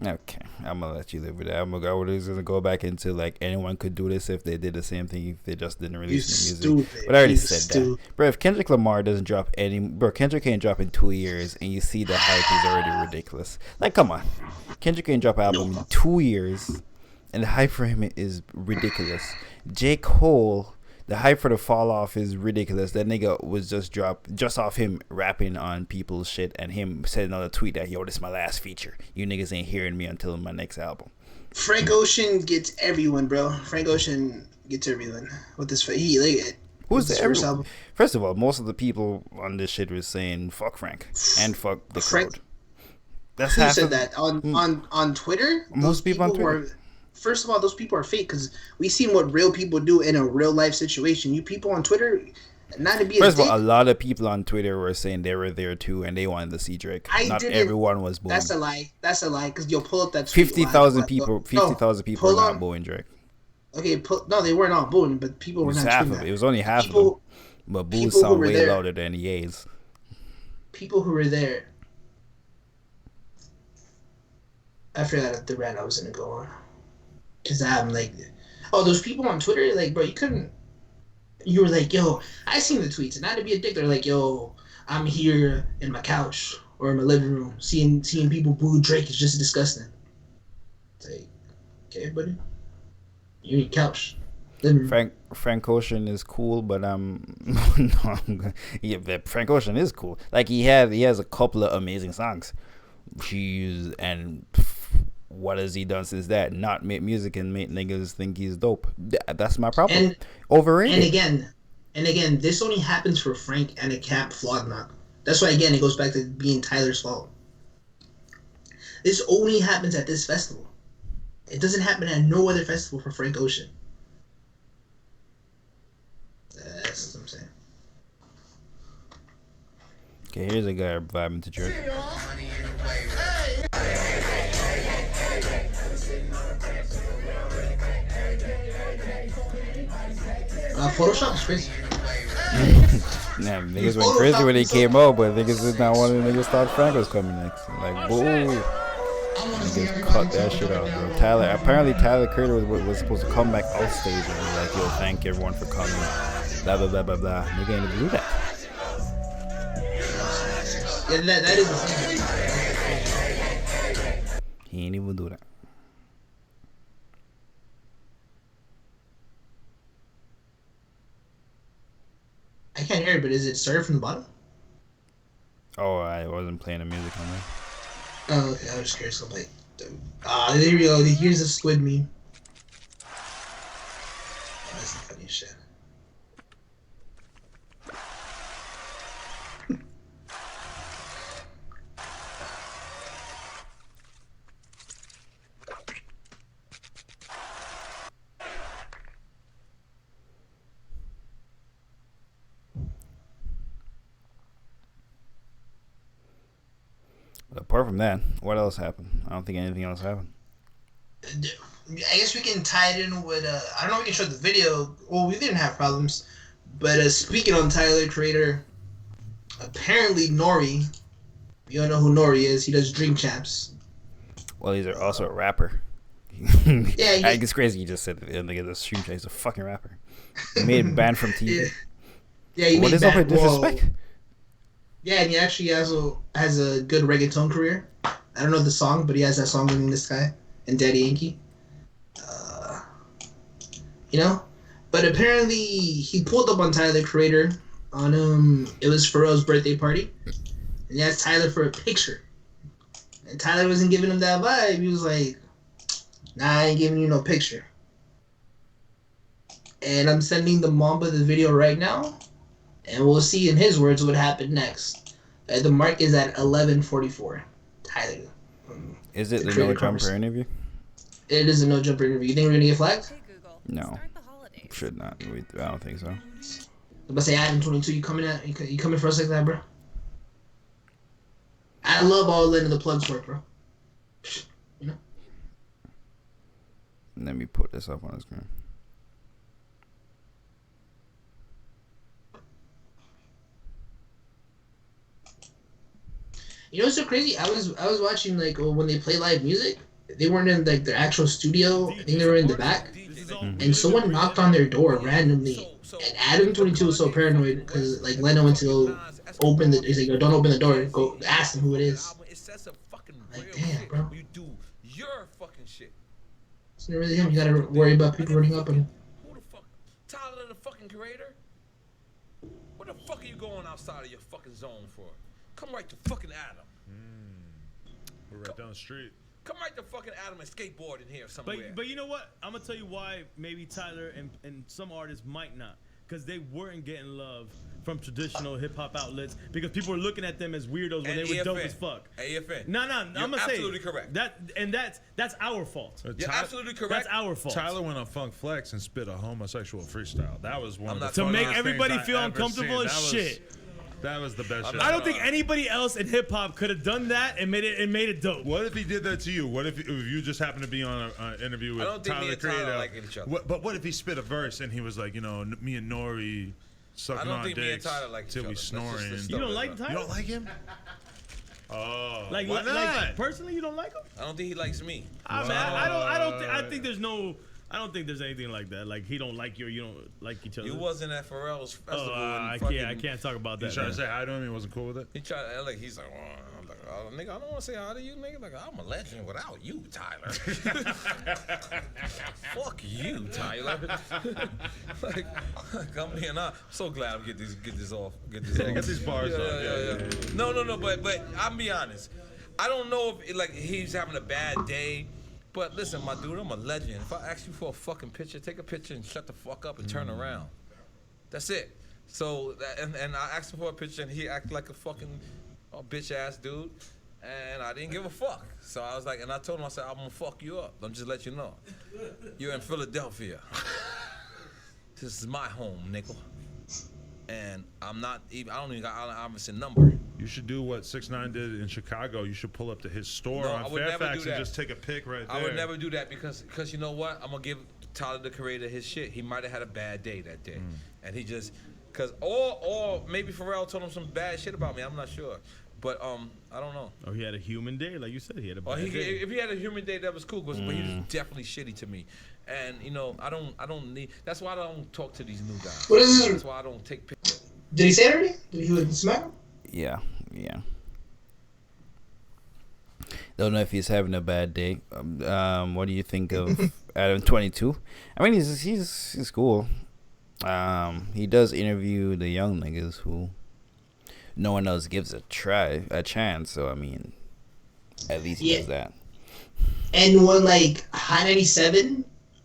Okay, I'm gonna let you live with that. I'm gonna go back into like anyone could do this if they did the same thing if they just didn't release new music. Stupid. But I already said that, bro. If Kendrick Lamar doesn't drop Kendrick can't drop in 2 years, and you see the hype is already ridiculous. Like, come on, Kendrick can't drop an album in 2 years, and the hype for him is ridiculous. J. Cole. The hype for the fall off is ridiculous. That nigga was just off him rapping on people's shit and him sending on a tweet that, yo, this is my last feature. You niggas ain't hearing me until my next album. Frank Ocean gets everyone, bro. Frank Ocean gets everyone with this. Who's the first album? First of all, most of the people on this shit was saying fuck Frank and fuck the crowd. That's who said that on Twitter. Most people on Twitter. First of all, those people are fake because we seen what real people do in a real life situation. You people on Twitter, not to be first of all, a lot of people on Twitter were saying they were there too and they wanted to see Drake. Not everyone was booing. That's a lie. That's a lie because you'll pull up that tweet. 50,000 people. 50,000 people were not booing Drake. Okay, no, they weren't all booing, but people were not. It was only half of them. But boos sound way louder than yays. People who were there. I forgot the rant I was gonna go on. Cause I'm like, oh, those people on Twitter, like, bro, you were like, yo, I seen the tweets, and not to be a dick, they're like, yo, I'm here in my couch or in my living room, seeing people boo Drake is just disgusting. It's like, okay, buddy, you're in your couch, living room. Frank Ocean is cool, but Frank Ocean is cool. Like he has a couple of amazing songs. What has he done since that? Not make music and make niggas think he's dope. That's my problem. Overrated. And again, this only happens for Frank and it can't Flog knock. That's why, again, it goes back to being Tyler's fault. This only happens at this festival. It doesn't happen at no other festival for Frank Ocean. That's what I'm saying. Okay, here's a guy vibing to Drake. Photoshop is crazy. Nah, niggas went crazy when he came out, but niggas did not want to niggas thought Frank was coming next. Like, boo. Niggas cut that shit out, bro. Apparently Tyler Creator was supposed to come back off stage and be like, yo, thank everyone for coming. Blah, blah, blah, blah, blah. Nigga ain't even do that. Yeah, that is a He ain't even do that. I can't hear it, but is it started from the bottom? Oh, I wasn't playing the music on that. Oh, okay. I was curious. I'm like, there we go. Here's a squid meme. Oh, that's the funniest shit. Apart from that, what else happened? I don't think anything else happened. I guess we can tie it in with, I don't know if we can show the video. Well, we didn't have problems. But speaking on Tyler, Creator, apparently Nori, you don't know who Nori is. He does Dream Champs. Well, he's also a rapper. Yeah, I think it's crazy he just said he's a fucking rapper. He made banned from TV. Yeah, he what is up with disrespect? Yeah, and he actually has a good reggaeton career. I don't know the song, but he has that song with this guy and Daddy Yankee. But apparently he pulled up on Tyler Creator on it was Pharrell's birthday party, and he asked Tyler for a picture, and Tyler wasn't giving him that vibe. He was like, "Nah, I ain't giving you no picture." And I'm sending the Mamba the video right now. and we'll see in his words what happened next. The mark is at 11:44. Tyler. Is it the no jumper interview? It is a no jumper interview. You think we're gonna get flagged? No, should not. I don't think so. I'm about to say Adam 22. You coming at? You coming for us like that, bro? I love all letting the plugs work, bro. You know. Let me put this up on the screen. You know what's so crazy? I was watching like when they play live music. They weren't in like their actual studio. I think they were in the back, and someone knocked on their door randomly. And Adam 22 was so paranoid because like Leno went to go open the. He's like, "Don't open the door. Go ask them who it is." Like, damn, bro. You do your fucking shit. It's not really him. You gotta worry about people running up on him. Who the fuck? Tyler, the fucking creator? What the fuck are you going outside of your fucking zone for? Come right to fucking Adam. We're right down the street. Come right to fucking Adam and skateboard in here somewhere. But you know what? I'm gonna tell you why maybe Tyler and some artists might not, because they weren't getting love from traditional hip hop outlets because people were looking at them as weirdos when they were dope as fuck. AFN. No, I'm gonna say absolutely correct. That's our fault. You're absolutely correct. That's our fault. Tyler went on Funk Flex and spit a homosexual freestyle. That was one of the to make funniest everybody things feel I ever uncomfortable seen. as shit. That was the best shit. I don't think anybody else in hip hop could have done that and made it dope. What if he did that to you? What if you just happened to be on an interview with Tyler, the Creator? Like each other. But what if he spit a verse and he was like, you know, me and Nori sucking on dicks till we snoring? You don't like Tyler? You don't like him? Oh, like, why not? Like, personally, you don't like him? I don't think he likes me. I think there's no. I don't think there's anything like that. Like he don't like you or you don't like each other. You wasn't at Pharrell's festival. I can't talk about that. You trying to say hi to him? He wasn't cool with it. He tried to he's like, I'm like, oh, nigga, I don't want to say hi to you, nigga. Like I'm a legend without you, Tyler. Fuck you, Tyler. like I'm being I'm so glad I'm get this off. Get these bars off. Yeah. No. But I'm be honest. I don't know if he's having a bad day. But listen, my dude, I'm a legend. If I ask you for a fucking picture, take a picture and shut the fuck up and turn around. That's it. So, and I asked him for a picture and he acted like a fucking bitch ass dude. And I didn't give a fuck. So I was like, and I told him, I said, I'm gonna fuck you up. I'm just let you know. You're in Philadelphia. This is my home, nickel. And I don't even got Allen Iverson number. You should do what 6ix9ine did in Chicago. You should pull up to his store on Fairfax and just take a pic right there. I would never do that because you know what? I'm gonna give Tyler the Creator his shit. He might have had a bad day that day, and he just or maybe Pharrell told him some bad shit about me. I'm not sure, but I don't know. Oh, he had a human day, like you said. He had a bad day. If he had a human day, that was cool. But he was definitely shitty to me, and you know I don't need. That's why I don't talk to these new guys. What is this? That's why I don't take pictures. Did he say it already? Did he smack him? Yeah. Don't know if he's having a bad day. What do you think of Adam 22? I mean, he's cool. He does interview the young niggas who no one else gives a chance. So I mean, at least he does that. And when like High 97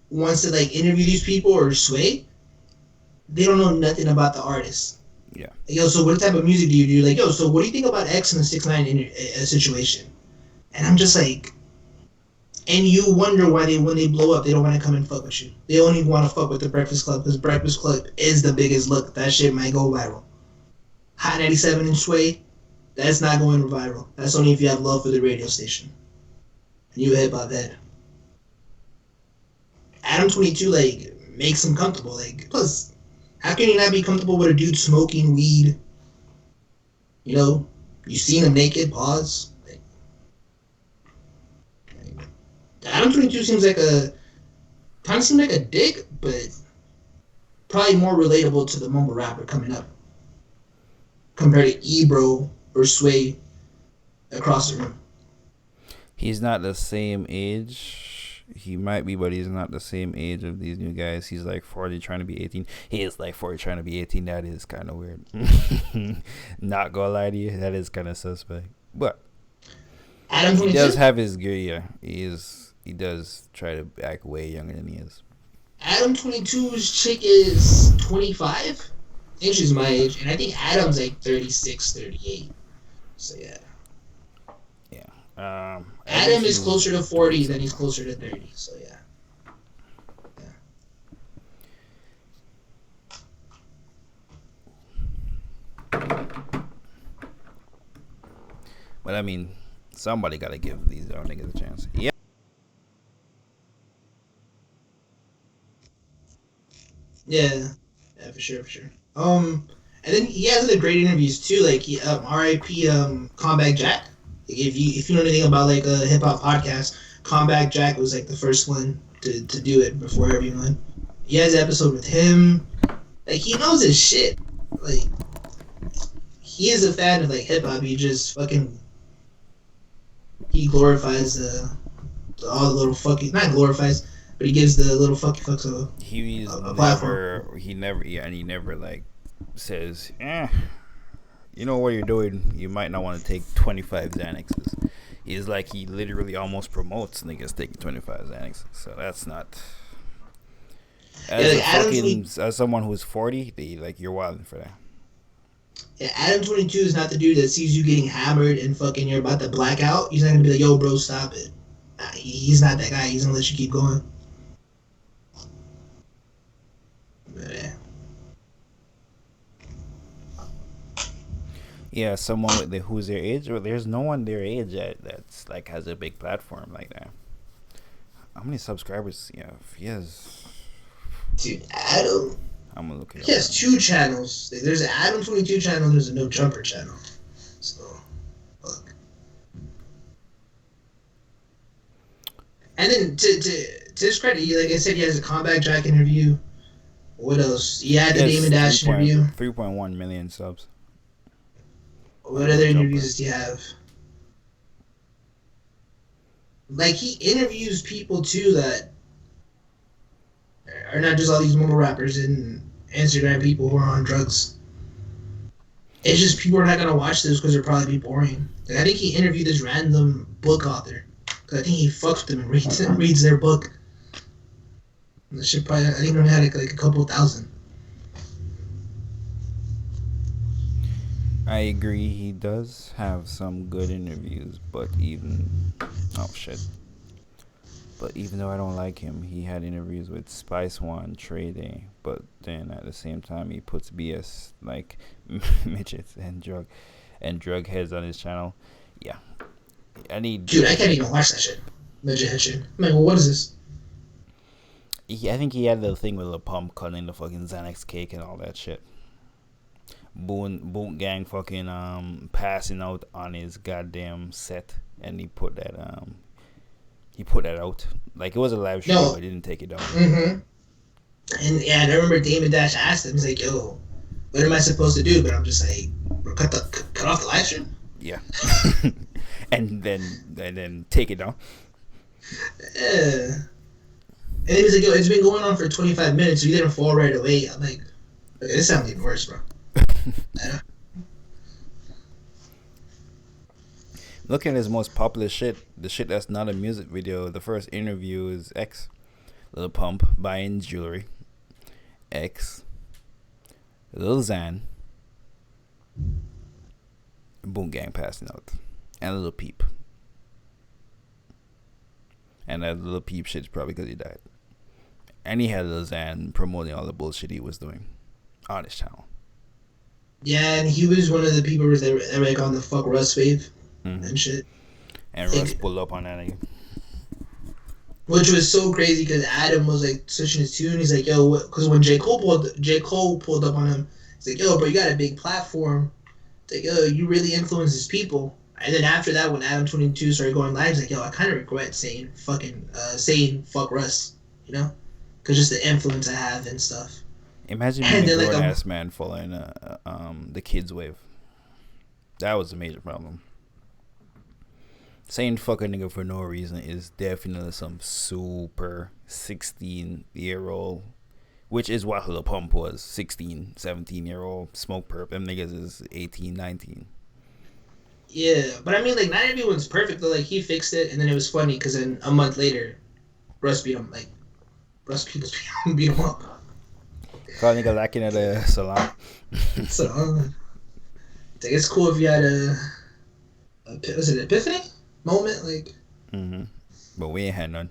wants to like interview these people or Sway, they don't know nothing about the artist. Yeah. Yo, so what type of music do you do? Like, yo, so what do you think about X and the 6ix9ine situation? And I'm just like, and you wonder why when they blow up, they don't want to come and fuck with you. They only want to fuck with the Breakfast Club because Breakfast Club is the biggest look. That shit might go viral. Hot 97 and Sway, that's not going viral. That's only if you have love for the radio station. And you a hip hop head. Adam 22 like makes him comfortable. Like, plus, how can you not be comfortable with a dude smoking weed? You know, you seen him naked. Pause. Adam 22 seems like kind of seems like a dick, but probably more relatable to the mumble rapper coming up compared to Ebro or Sway across the room. He's not the same age. He might be, but he's not the same age of these new guys. He's like 40 trying to be 18. He is like 40 trying to be 18. That is kind of weird. Not gonna lie to you, that is kind of suspect. But Adam 22? He does have his gear, yeah. He does try to act way younger than he is. Adam 22's chick is 25? I think she's my age, and I think Adam's like 36, 38. So yeah. Yeah. Adam is closer to 40 than he's closer to 30. So yeah. But I mean, somebody gotta give these other niggas a chance. Yeah. Yeah, for sure. And then he has other great interviews too, like R.I.P. Combat Jack. If you know anything about like a hip hop podcast, Combat Jack was like the first one to do it before everyone. He has an episode with him. Like he knows his shit. Like he is a fan of like hip hop. He just fucking glorifies all the little fucking, not glorifies, but he gives the little fucks a platform. He never like says, you know what you're doing, you might not want to take 25 Xanaxes. He's like, he literally almost promotes niggas taking 25 Xanaxes. So that's not, as someone who's 40, you're wilding for that. Yeah, Adam 22 is not the dude that sees you getting hammered and fucking you're about to black out. He's not gonna be like, yo, bro, stop it. Nah, he's not that guy. He's gonna let you keep going. But, yeah. Yeah, someone who's their age, or there's no one their age that's like has a big platform like that. How many subscribers? Yeah, he has. Dude, Adam. I'm gonna look it up. He has 2 channels. There's an Adam 22 channel. There's a No Jumper channel. So, fuck. And then to his credit, like I said, he has a Combat Jack interview. What else? He had the Damon Dash interview. 3.1 million subs. What other interviews does he have? Like, he interviews people, too, that are not just all these mumble rappers and Instagram people who are on drugs. It's just people are not going to watch this because they'll probably be boring. Like, I think he interviewed this random book author. Because I think he fucks with them and reads their book. And that shit probably, I think it only had like a couple thousand. I agree, he does have some good interviews, but even though I don't like him, he had interviews with Spice One, Trey Day, but then at the same time he puts BS like midgets and drug heads on his channel. Yeah, dude, I can't even watch that shit. Midget head shit. I'm like, well, what is this? I think he had the thing with the pump cutting the fucking Xanax cake and all that shit. Boon Gang fucking passing out on his goddamn set, and he put that out like it was a live show, but he didn't take it down. Mm-hmm. And yeah, I remember Damon Dash asked him, he's like, "Yo, what am I supposed to do?" But I'm just like, cut off the live stream. Yeah, and then take it down. Yeah. And he was like, "Yo, it's been going on for 25 minutes. So you didn't fall right away." I'm like, okay, this sounds even worse, bro. Looking at his most popular shit, the shit that's not a music video, the first interview is X, Lil Pump buying jewelry, X, Lil Xan, Boom Gang passing out, and Lil Peep. And that Lil Peep shit is probably because he died. And he had Lil Xan promoting all the bullshit he was doing on his channel. Yeah, and he was one of the people that were like on the fuck Russ wave and shit. And Russ pulled up on that nigga. Which was so crazy because Adam was like switching his tune. He's like, "Yo," because when J. Cole pulled up on him, he's like, "Yo, bro, you got a big platform. It's like, yo, you really influence these people." And then after that, when Adam 22 started going live, he's like, "Yo, I kind of regret saying fuck Russ, you know, because just the influence I have and stuff." Imagine being a grown ass man following the kids wave. That was a major problem. Saying fuck a nigga for no reason is definitely some super 16-year-old, which is what Lil Pump was, 16, 17-year-old smoke perp. Them niggas is 18, 19. Yeah, but I mean, like, not everyone's perfect, though. Like, he fixed it, and then it was funny, because then a month later, Russ beat him up. Call a nigga lacking at a salon. So, I think it's cool if you had a was it an epiphany moment, like. But we ain't had none.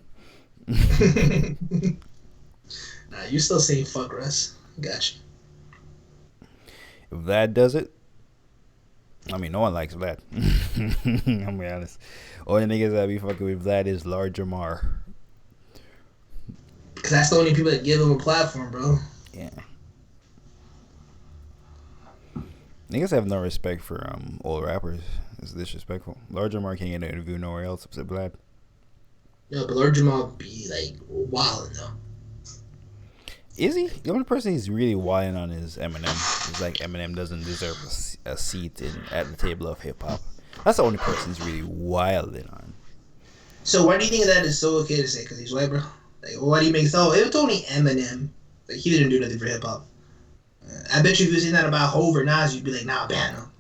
Nah, you still saying fuck Russ. Gotcha. If Vlad does it, I mean, no one likes Vlad. I'm gonna be honest. Only niggas that be fucking with Vlad is Lord Jamar. Because that's the only people that give him a platform, bro. Yeah. Niggas have no respect for old rappers. It's disrespectful. Lord Jamar can't get an interview nowhere else except Vlad. No, but Lord Jamal be like wilding though. Is he? The only person he's really wilding on is Eminem. It's like Eminem doesn't deserve a seat at the table of hip hop. That's the only person he's really wilding on. So why do you think that is so okay to say? Because he's white, bro. Like, why do you make so? It was only Eminem. Like, he didn't do nothing for hip hop. I bet you if you was saying that about Hov or Nas, you'd be like, nah, ban him.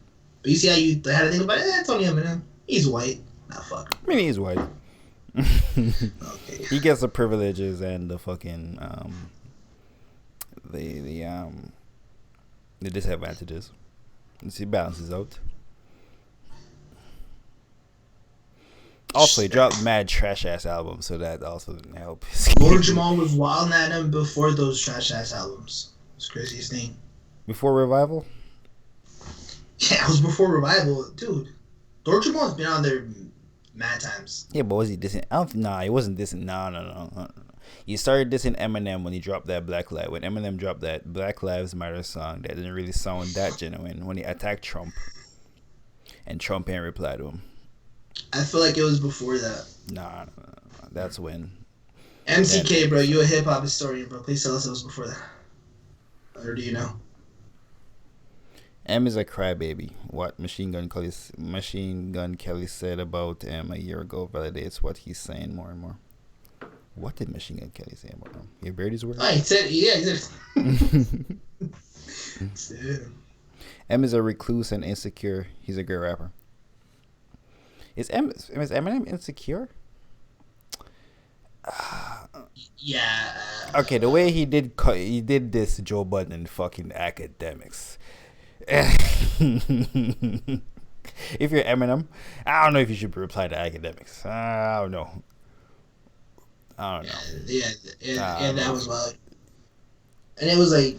But you see how you had to think about it? It's only Eminem. He's white. Nah, fuck. I mean, he's white. Okay. He gets the privileges and the fucking the disadvantages. He balances out. Also, he dropped mad trash ass albums, so that also didn't help. Lord Jamal was wilding at him before those trash ass albums. It's craziest thing. Before Revival? Yeah, it was before Revival, dude. Lord Jamal's been on there mad times. Yeah, but was he dissing? Nah, he wasn't dissing. No. He started dissing Eminem when he dropped that Black Lives. When Eminem dropped that Black Lives Matter song, that didn't really sound that genuine. When he attacked Trump, and Trump ain't reply to him. I feel like it was before that. Nah. That's when. MCK, bro, you a hip hop historian, bro. Please tell us it was before that. Or do you know? M is a crybaby. What Machine Gun Kelly said about M a year ago validates what he's saying more and more. What did Machine Gun Kelly say about him? You heard his words? Oh, he said. M is a recluse and insecure. He's a great rapper. Is Eminem insecure? Yeah. Okay, the way he did this Joe Budden in fucking academics. If you're Eminem, I don't know if you should reply to academics. I don't know. Yeah, that was wild. And it was like,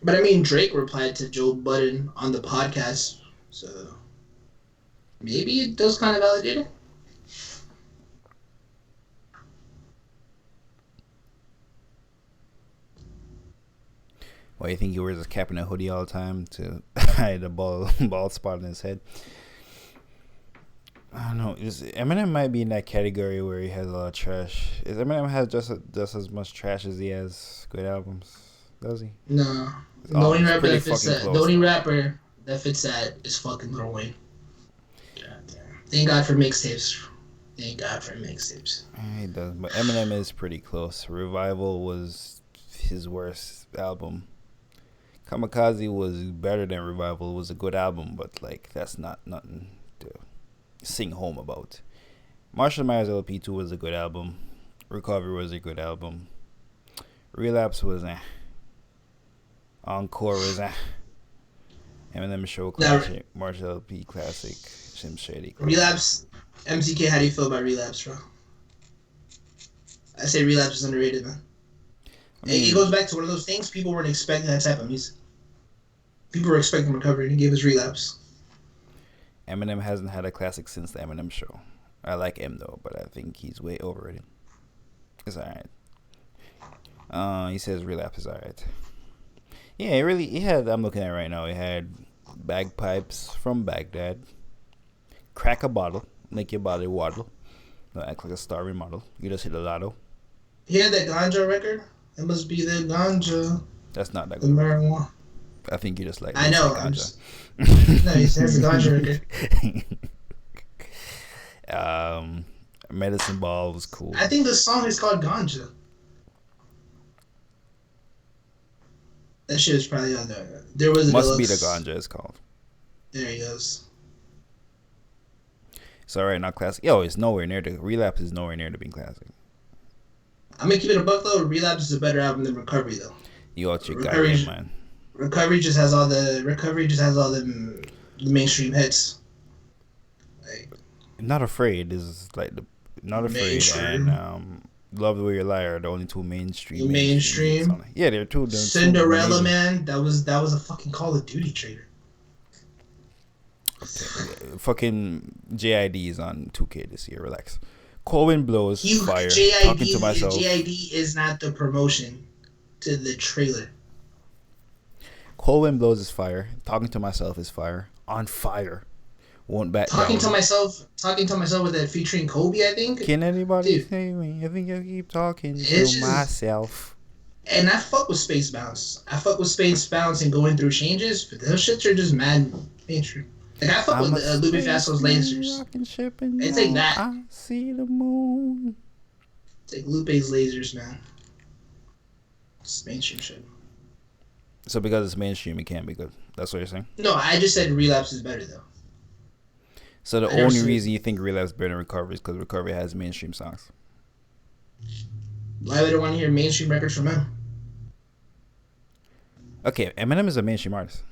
but I mean, Drake replied to Joe Budden on the podcast, so maybe it does kind of validate it. Why you think he wears a cap and a hoodie all the time to hide a bald spot in his head? I don't know. Eminem might be in that category where he has a lot of trash. Is Eminem has just as much trash as he has good albums? Does he? No. The only rapper that fits that is fucking Lil Wayne. Thank God for mixtapes. He does, but Eminem is pretty close. Revival was his worst album. Kamikaze was better than Revival. It was a good album, but like that's not nothing to sing home about. Marshall Mathers LP2 was a good album. Recovery was a good album. Relapse was Encore was Eminem Show classic. Marshall LP classic. Slim Shady classic. Relapse. MCK, how do you feel about Relapse, bro? I say Relapse is underrated, man. It goes back to one of those things. People weren't expecting that type of music. People were expecting Recovery, and he gave us Relapse. Eminem hasn't had a classic since the Eminem Show. I like him though, but I think he's way overrated. It's alright. He says Relapse is alright. Yeah, he had. I'm looking at it right now. He had Bagpipes from Baghdad. Crack a bottle, make your body waddle. Don't act like a starving model. You just hit a lotto. He had that ganja record. It must be the ganja. That's not that the good. The marijuana. I think you just like. I know. I'm just... No, he says the ganja record. Medicine Ball was cool. I think the song is called Ganja. That shit is probably on there. There was a Must deluxe. be the Ganja it's called. There he goes. It's alright, not classic. Yo, it's nowhere near the Relapse is nowhere near to being classic. I'm gonna keep it a buck though. Relapse is a better album than Recovery though. You out your goddamn mind. Recovery just has all the mainstream hits. Like, Not Afraid is like Not Afraid mainstream. and Love the Way You Lie are the only two mainstream. Mainstream. Yeah, they're two. Cinderella Man, that was a fucking Call of Duty trailer. Okay. Fucking JID is on 2K this year. Relax. Cold Wind Blows. Fire. Talking to myself. JID is not the promotion to the trailer. Cold Wind Blows is fire. Talking to myself is fire. On fire. Won't back Talking down. to myself with that featuring Kobe, I think. Can anybody say me? I think I keep talking to myself. And I fuck with Space Bounce. I fuck with Space Bounce and going through changes, but those shits are just mad mainstream. Like I fuck with Lupe Fiasco's lasers. It's like that. I see the moon. It's like Lupe's lasers, man. It's mainstream shit. So because it's mainstream, it can't be good. That's what you're saying? No, I just said Relapse is better though. So the only reason you think Relapse is better than Recovery is because Recovery has mainstream songs. Why would I want to hear mainstream records from him? Okay, Eminem is a mainstream artist.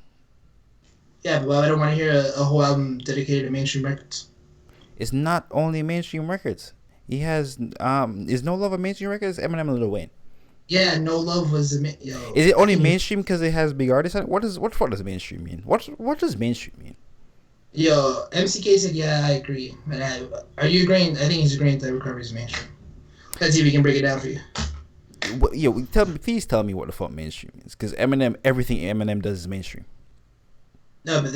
Yeah, but why would I want to hear a whole album dedicated to mainstream records? It's not only mainstream records. He has is No Love a mainstream record? Is Eminem and Lil Wayne? Yeah, No Love was Is it only mainstream because it has big artists on it? What does mainstream mean? What does mainstream mean? Yo, MCK said, yeah, I agree. Are you agreeing? I think he's agreeing that Recovery is mainstream. Let's see if we can break it down for you. Please tell me what the fuck mainstream means. Because everything Eminem does is mainstream. No, but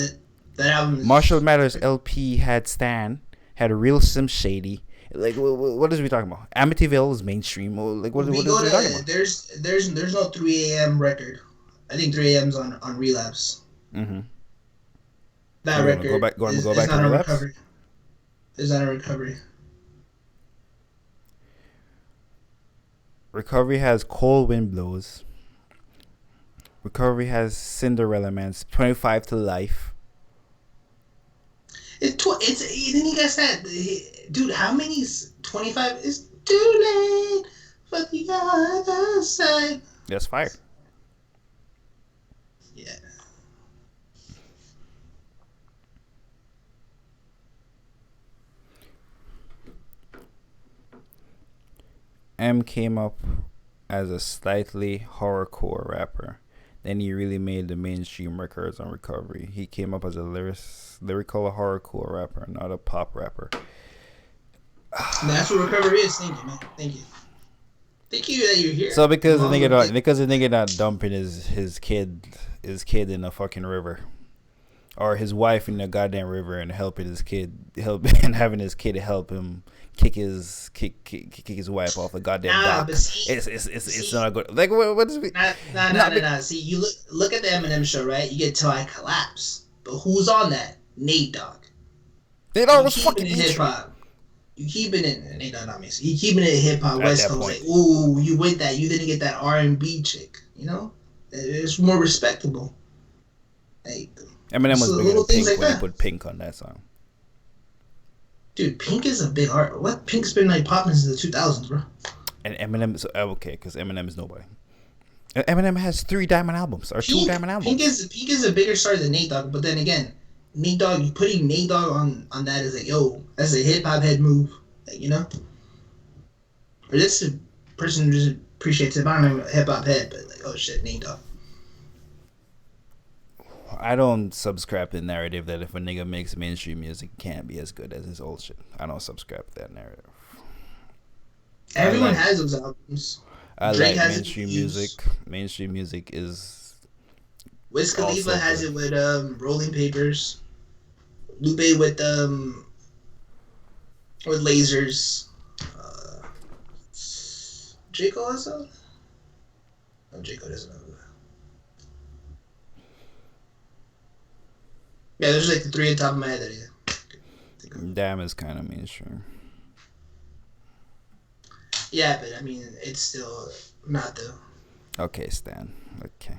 that album. Marshall Mathers LP had Stan, had a Real Sim Shady. Like, what is we talking about? Amityville is mainstream. Like, what is we talking about? There's no 3 a.m. record. I think 3 a.m.'s on Relapse. Mm-hmm. That record go back is to not a Relapse? Recovery. Is not a Recovery. Recovery has Cold Wind Blows. Recovery has Cinderella Man's 25 to Life. Then you guys said, dude, how many 25 is too late for the other side? That's fire. Yeah. M came up as a slightly horrorcore rapper. Then he really made the mainstream records on Recovery. He came up as a lyrical horrorcore rapper, not a pop rapper. That's what Recovery is. Thank you, man. Thank you. Thank you that you're here. So because the nigga not dumping his kid in a fucking river, or his wife in a goddamn river and having his kid help him kick his wife off a goddamn dock. It's not good. Like what is it? Nah. See, you look at the Eminem show, right? You get Till I Collapse, but who's on that? Nate Dogg. Nate Dogg was fucking hip hop. You keeping it, Nate Dogg, not me. So you keeping it hip hop West Coast. Like, ooh, you with that? You didn't get that R&B chick. You know, it's more respectable. Like Eminem was bigger than Pink when he put Pink on that song. Dude, Pink is a big art. What? Pink's been like popping since the 2000s, bro. And Eminem is okay because Eminem is nobody. Eminem has 3 diamond albums or 2 diamond albums. Pink is a bigger star than Nate Dogg, but then again, Nate Dogg, you putting Nate Dogg on that is like, yo, that's a hip hop head move, like, you know. Or this is a person who just appreciates it. I don't know hip hop head, but like, oh shit, Nate Dogg. I don't subscribe to the narrative that if a nigga makes mainstream music, it can't be as good as his old shit. I don't subscribe to that narrative. Everyone has those albums. I Drake like mainstream music. Mainstream music is. Wiz Khalifa has it with Rolling Papers. Lupe with Lasers. J. Cole also? No, J. Cole doesn't have that. Yeah, there's like the 3 on top of my head that Damn is kind of mainstream. Yeah, but I mean, it's still not though. Okay, Stan. Okay.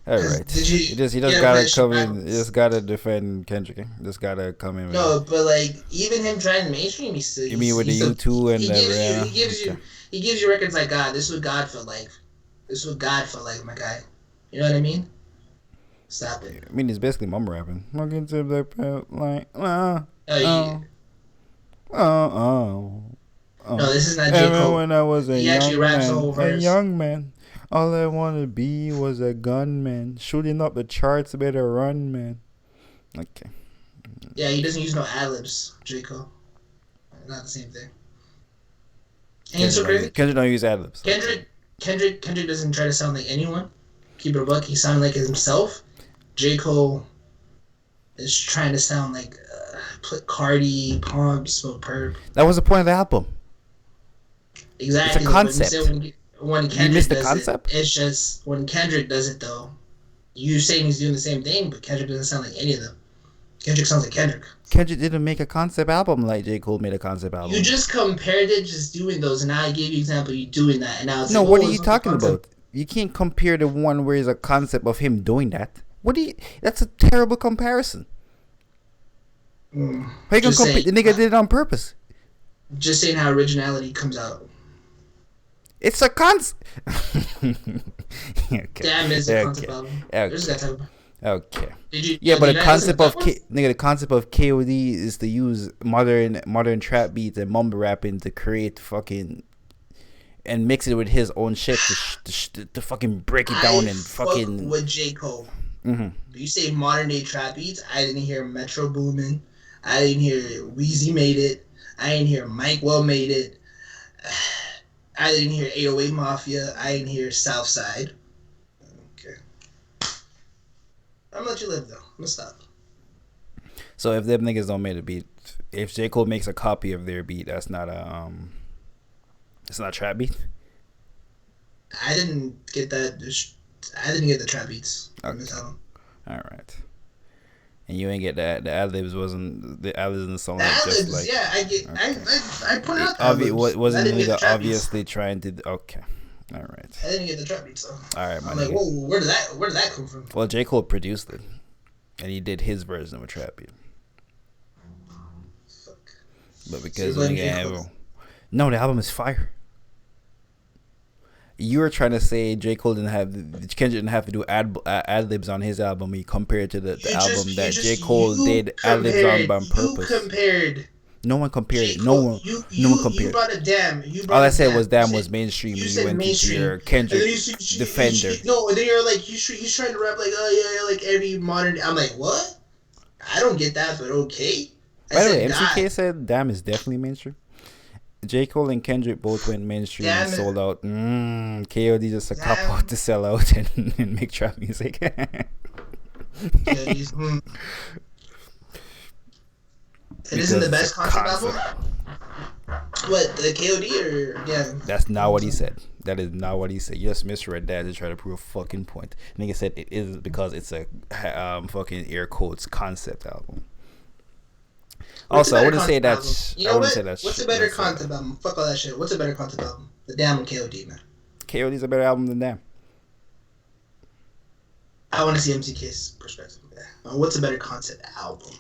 All right. He just gotta defend Kendrick. Just gotta come in. No, but like even him trying mainstream, he's still. You mean with the U2 and he gives you records like God. This is what God felt like. This is what God felt like, my guy. You know what I mean? Stop it. I mean, it's basically mumble rapping. Looking to the pet like, Oh, yeah. No, this is not J. Even Cole. when I was He actually raps the whole verse. a young man, all I wanted to be was a gunman. Shooting up the charts, better run, man. Okay. Yeah, he doesn't use no ad-libs, J. Cole. Not the same thing. And it's so crazy. Kendrick don't use ad-libs. Kendrick doesn't try to sound like anyone. Keep it a buck. He sounded like himself. J. Cole is trying to sound like Cardi, Pump, Smoke Perp. That was the point of the album. Exactly. It's a concept. When Kendrick you missed the does concept? it's just when Kendrick does it though. You're saying he's doing the same thing, but Kendrick doesn't sound like any of them. Kendrick sounds like Kendrick. Kendrick didn't make a concept album like J. Cole made a concept album. You just compared it just doing those, and now I gave you example you doing that, and now it's no. like, What are you talking about? You can't compare the one where it's a concept of him doing that. That's a terrible comparison. How you gonna compare? The nigga did it on purpose. Just saying how originality comes out. It's a concept. Okay. Damn, it's a concept album. Okay. Okay. Yeah, but the concept of the concept of KOD is to use modern trap beats and mumble rapping to create fucking and mix it with his own shit to fucking break it down and fucking. Fuck with J. Cole. Mm-hmm. You say modern day trap beats. I didn't hear Metro Boomin. I didn't hear Weezy made it. I didn't hear Mike Well made it. I didn't hear 808 Mafia. I didn't hear Southside. Okay. I'm gonna let you live though. I'm gonna stop. So if them niggas don't make a beat, if J. Cole makes a copy of their beat, that's not a it's not a trap beat. I didn't get that. I didn't get the trap beats. Okay. All right. And you ain't get that. The ad-libs wasn't the ad-libs in the song. Just like, yeah, I get. Okay. I pointed out the wasn't nigga obviously trying to. Okay. All right. I didn't get the trap beats though. All right, I'm like, whoa, where did that come from? Well, J. Cole produced it, and he did his version of a trap beat. Fuck. But because no, the album is fire. You were trying to say Kendrick didn't have to do ad libs on his album. You compared to the album that J. Cole did ad libs on purpose. You compared. No one compared. No one compared. You brought a Damn. All I said was Damn was mainstream. You went into your Kendrick Defender. No, and then you're like, he's trying to rap like, oh yeah, like every modern. I'm like, what? I don't get that, but okay. By the way, MCK said Damn is definitely mainstream. J. Cole and Kendrick both went mainstream and sold out. KOD just a couple to sell out and make trap music. It isn't the best concept album? What, the KOD or Damn? That's not what he said. That is not what he said. You just misread that to try to prove a fucking point. Nigga said it is because it's a fucking air quotes concept album. Also, I wouldn't say that's. You know what? What's a better concept album? Fuck all that shit. What's a better concept album? The Damn and KOD, man. KOD's a better album than Damn. I want to see MCK's perspective. Yeah. What's a better concept album?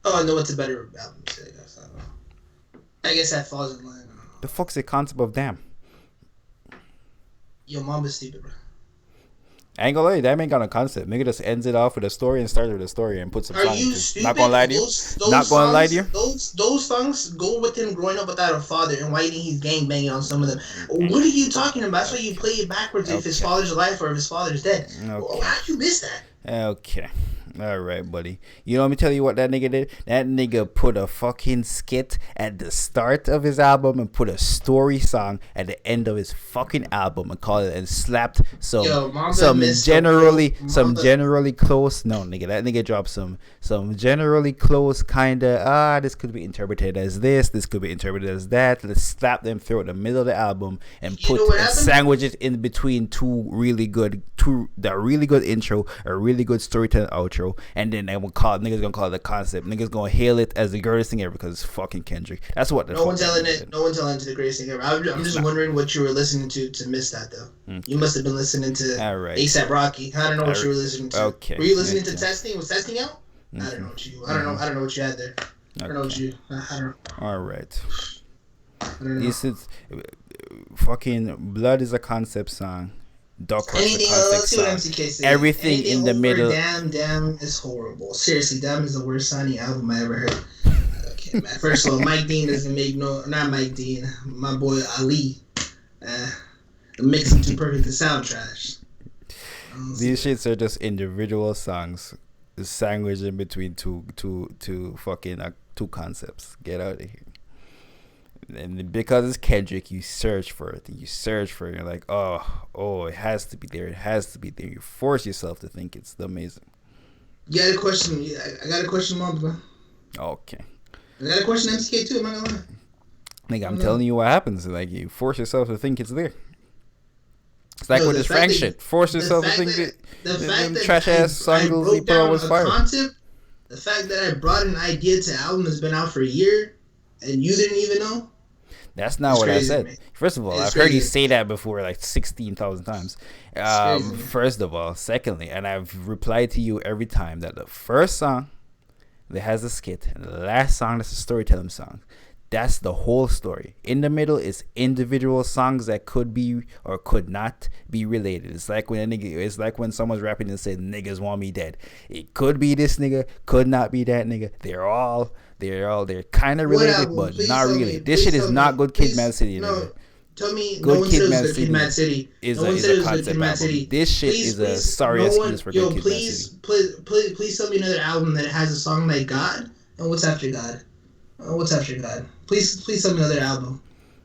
Oh, no, what's a better album? I guess that falls in line. The fuck's the concept of Damn? Yo, Mamba's stupid, bro. I ain't gonna lie, that ain't got a concept. Nigga just ends it off with a story and starts with a story and puts some songs. Are you stupid? Not gonna lie to you. Not gonna lie to you. Those songs go with him growing up without a father and why he's gang banging on some of them. What are you talking about? That's why you play it backwards if his father's alive or if his father's dead. Okay. How'd you miss that? Okay. All right, buddy. You know, let me tell you what that nigga did. That nigga put a fucking skit at the start of his album and put a story song at the end of his fucking album and called it and slapped some generally close. No, nigga, that nigga dropped some generally close kinda. This could be interpreted as this. This could be interpreted as that. Let's slap them through the middle of the album and sandwich it in between the really good intro, a really good storytelling outro. And then niggas gonna call it the concept. Niggas gonna hail it as the greatest thing ever because it's fucking Kendrick. That's what. No one's telling it. No one's telling it to the greatest thing ever. I'm just wondering what you were listening to miss that though. Okay. You must have been listening to ASAP Rocky. I don't know what you were listening to. Okay. Were you listening to Testing? Was Testing out? I don't know what you. I don't know what you had there. I don't know what you. I don't. All right. This is fucking Blood is a concept song. Duck Horse, Anything, let's see what MCK says. Everything Anything in the middle. Damn is horrible. Seriously, Damn is the worst sounding album I ever heard. Okay, man. First of all, Mike Dean doesn't make not Mike Dean, my boy Ali. The mixing too perfect to sound trash. These shits are just individual songs, sandwiched in between two fucking two concepts. Get out of here. And because it's Kendrick, you search for it. And you search for it. You're like, oh, it has to be there. It has to be there. You force yourself to think it's amazing. You got a question? I got a question, Mom, bro. Okay. I got a question, MCK too. Am I gonna lie? Nigga, I'm telling you what happens. Like, you force yourself to think it's there. It's like with this Frank shit. Force yourself to think that trash ass singles he put out was fire. The fact that I brought an idea to an album that's been out for a year and you didn't even know. That's not what I said. First of all, I've heard you say that before like 16,000 times. First of all. Secondly, and I've replied to you every time that the first song that has a skit and the last song that's a storytelling song, that's the whole story. In the middle is individual songs that could be or could not be related. It's like when someone's rapping and said niggas want me dead. It could be this nigga, could not be that nigga. They're kind of related, but not really. This shit is not Good Kid, Mad City. No, tell me, Good Kid, Mad City is a concept album. This shit is a sorry excuse for Good Kid, Mad City. Please tell me another album that has a song like God and What's After God. What's After God? Please tell me another album.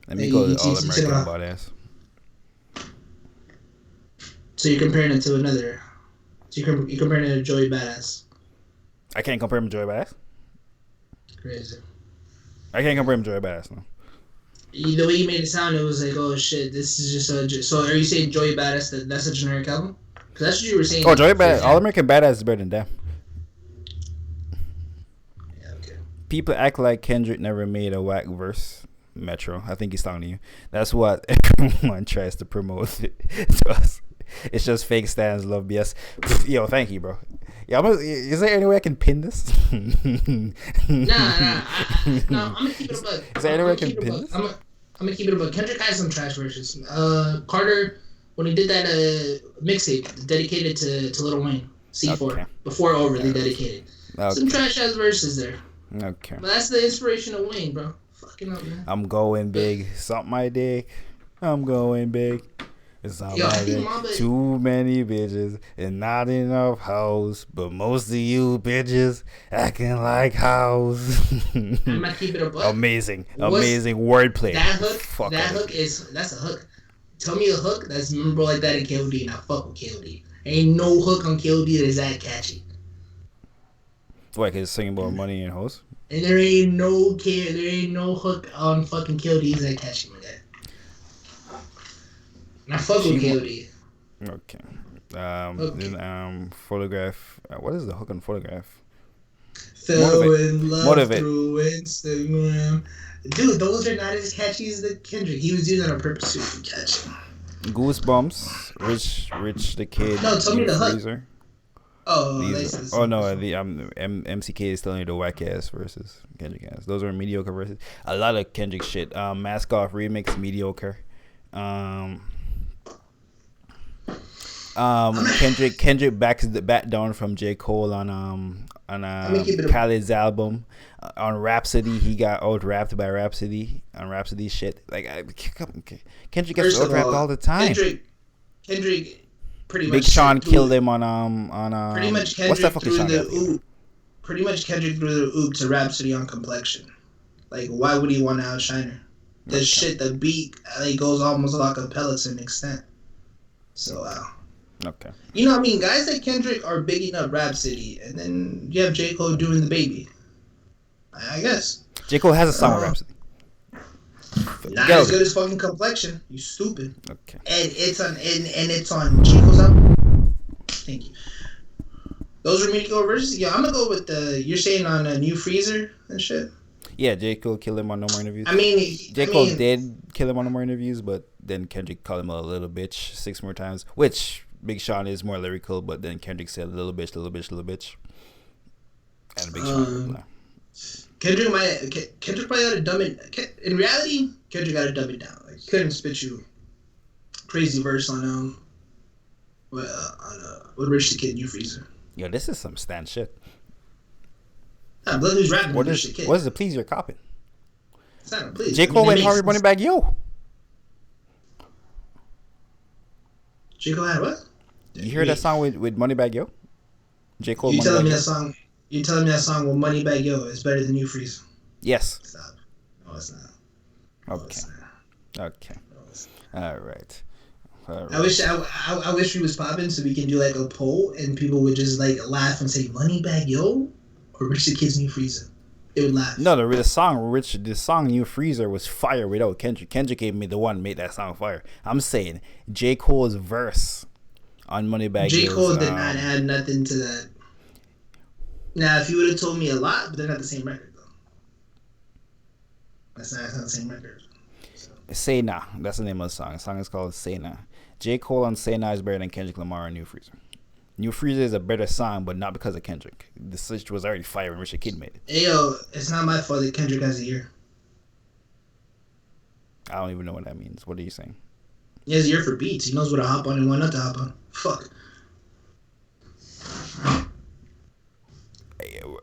Let me go to All American Badass. So you're comparing it to another. So you're comparing it to Joey Badass. I can't compare him to Joey Badass. Crazy. I can't compare him to Joey Badass, no. The way you made it sound, it was like, oh shit, this is just a. So are you saying Joey Badass that's a generic album? Because that's what you were saying. Oh, Joey Badass, All American Badass is better than that. Yeah, okay. People act like Kendrick never made a whack verse. Metro, I think he's talking to you. That's what everyone tries to promote to us. It's just fake stands, love BS. Yo, thank you, bro. Yeah, is there any way I can pin this? Nah. I'm gonna keep it a buck. Is there any way I can pin this? I'm gonna keep it a buck. Kendrick has some trash versions. Carter, when he did that mixtape dedicated to Lil Wayne, C4, okay. Before overly dedicated. Okay. Some trash ass verses there. Okay. But that's the inspiration of Wayne, bro. Fucking up, man. I'm going big. Suck my dick. I'm going big. It's not my dick. Too many bitches and not enough hoes, but most of you bitches acting like hoes. I'm gonna keep it a buck. Amazing wordplay. That hook that's a hook. Tell me a hook that's memorable like that in KOD, and I fuck with KOD. Ain't no hook on KOD that's that catchy. Why? Cause it's singing about money and hoes. And there ain't no hook on fucking KOD that catchy, my guy. And I fuck with KOD. Okay. Then Photograph. What is the hook on Photograph? Fell in love through Instagram. Dude, those are not as catchy as the Kendrick. He was doing that on purpose to be catchy. Goosebumps. Rich the Kid. No, tell me the hook. Freezer. No, the MCK is telling you the whack ass versus Kendrick ass. Those are mediocre verses. A lot of Kendrick shit. Mask Off remix mediocre. Kendrick backs the back down from J. Cole on Khaled's album. On Rhapsody, he got out rapped by Rhapsody on Rhapsody shit. Like Kendrick gets out rapped all the time. Kendrick pretty much Big Sean killed him on pretty much Kendrick what's that fucking song? Pretty much Kendrick threw the oop to Rhapsody on Complexion. Like, why would he want to outshine her? The shit, the beat, like, goes almost like a cappella to an extent. So, okay. You know what I mean? Guys like Kendrick are bigging up Rhapsody, and then you have J. Cole doing the baby. I guess. J. Cole has a song with Rhapsody. Not as good as fucking Complexion. You stupid. Okay. And it's on J. Cole's album. Thank you. Those are mediocre verses. Yeah, I'm gonna go with you're saying on a New Freezer and shit. Yeah, J. Cole killed him on No More Interviews. J. Cole did kill him on No More Interviews, but then Kendrick called him a little bitch 6 more times, which Big Sean is more lyrical, but then Kendrick said little bitch. And Big Sean. No. Kendrick probably got to dumb it. In reality, Kendrick got to dumb it down. Like, he couldn't spit you crazy verse on With Rich the Kid, New Freezer. Yo, this is some Stan shit. Nah, Blood who's rapping What with is Rich the Kid. what is the please you're copying? It's not a please. J. Cole and Harvey Moneybag Yo. J. Cole had what? You hear that song with Moneybag Yo? J. Cole. You telling me that song? You telling me that song with Moneybag Yo is better than New Freeze? Yes. Stop. No, it's not. Okay. Okay. All right. I wish we was popping so we can do like a poll and people would just like laugh and say Moneybag Yo or Rich the Kid's New Freezer. They would laugh. No, the song New Freezer was fire without Kendrick. Kendrick gave me the one made that song fire. I'm saying J. Cole's verse on Moneybag Yo. J. Cole did not add nothing to that. Now, if you would have told me a lot, but they're not the same record though. That's not the same record. So. Say Nah. That's the name of the song. The song is called Say Nah. J. Cole on Say Nah is better than Kendrick Lamar on New Freezer. New Freezer is a better song, but not because of Kendrick. The switch was already fire when Richard Kid made it. Hey, yo, it's not my fault that Kendrick has a year. I don't even know what that means. What are you saying? He has a year for beats. He knows what to hop on and what not to hop on. Fuck.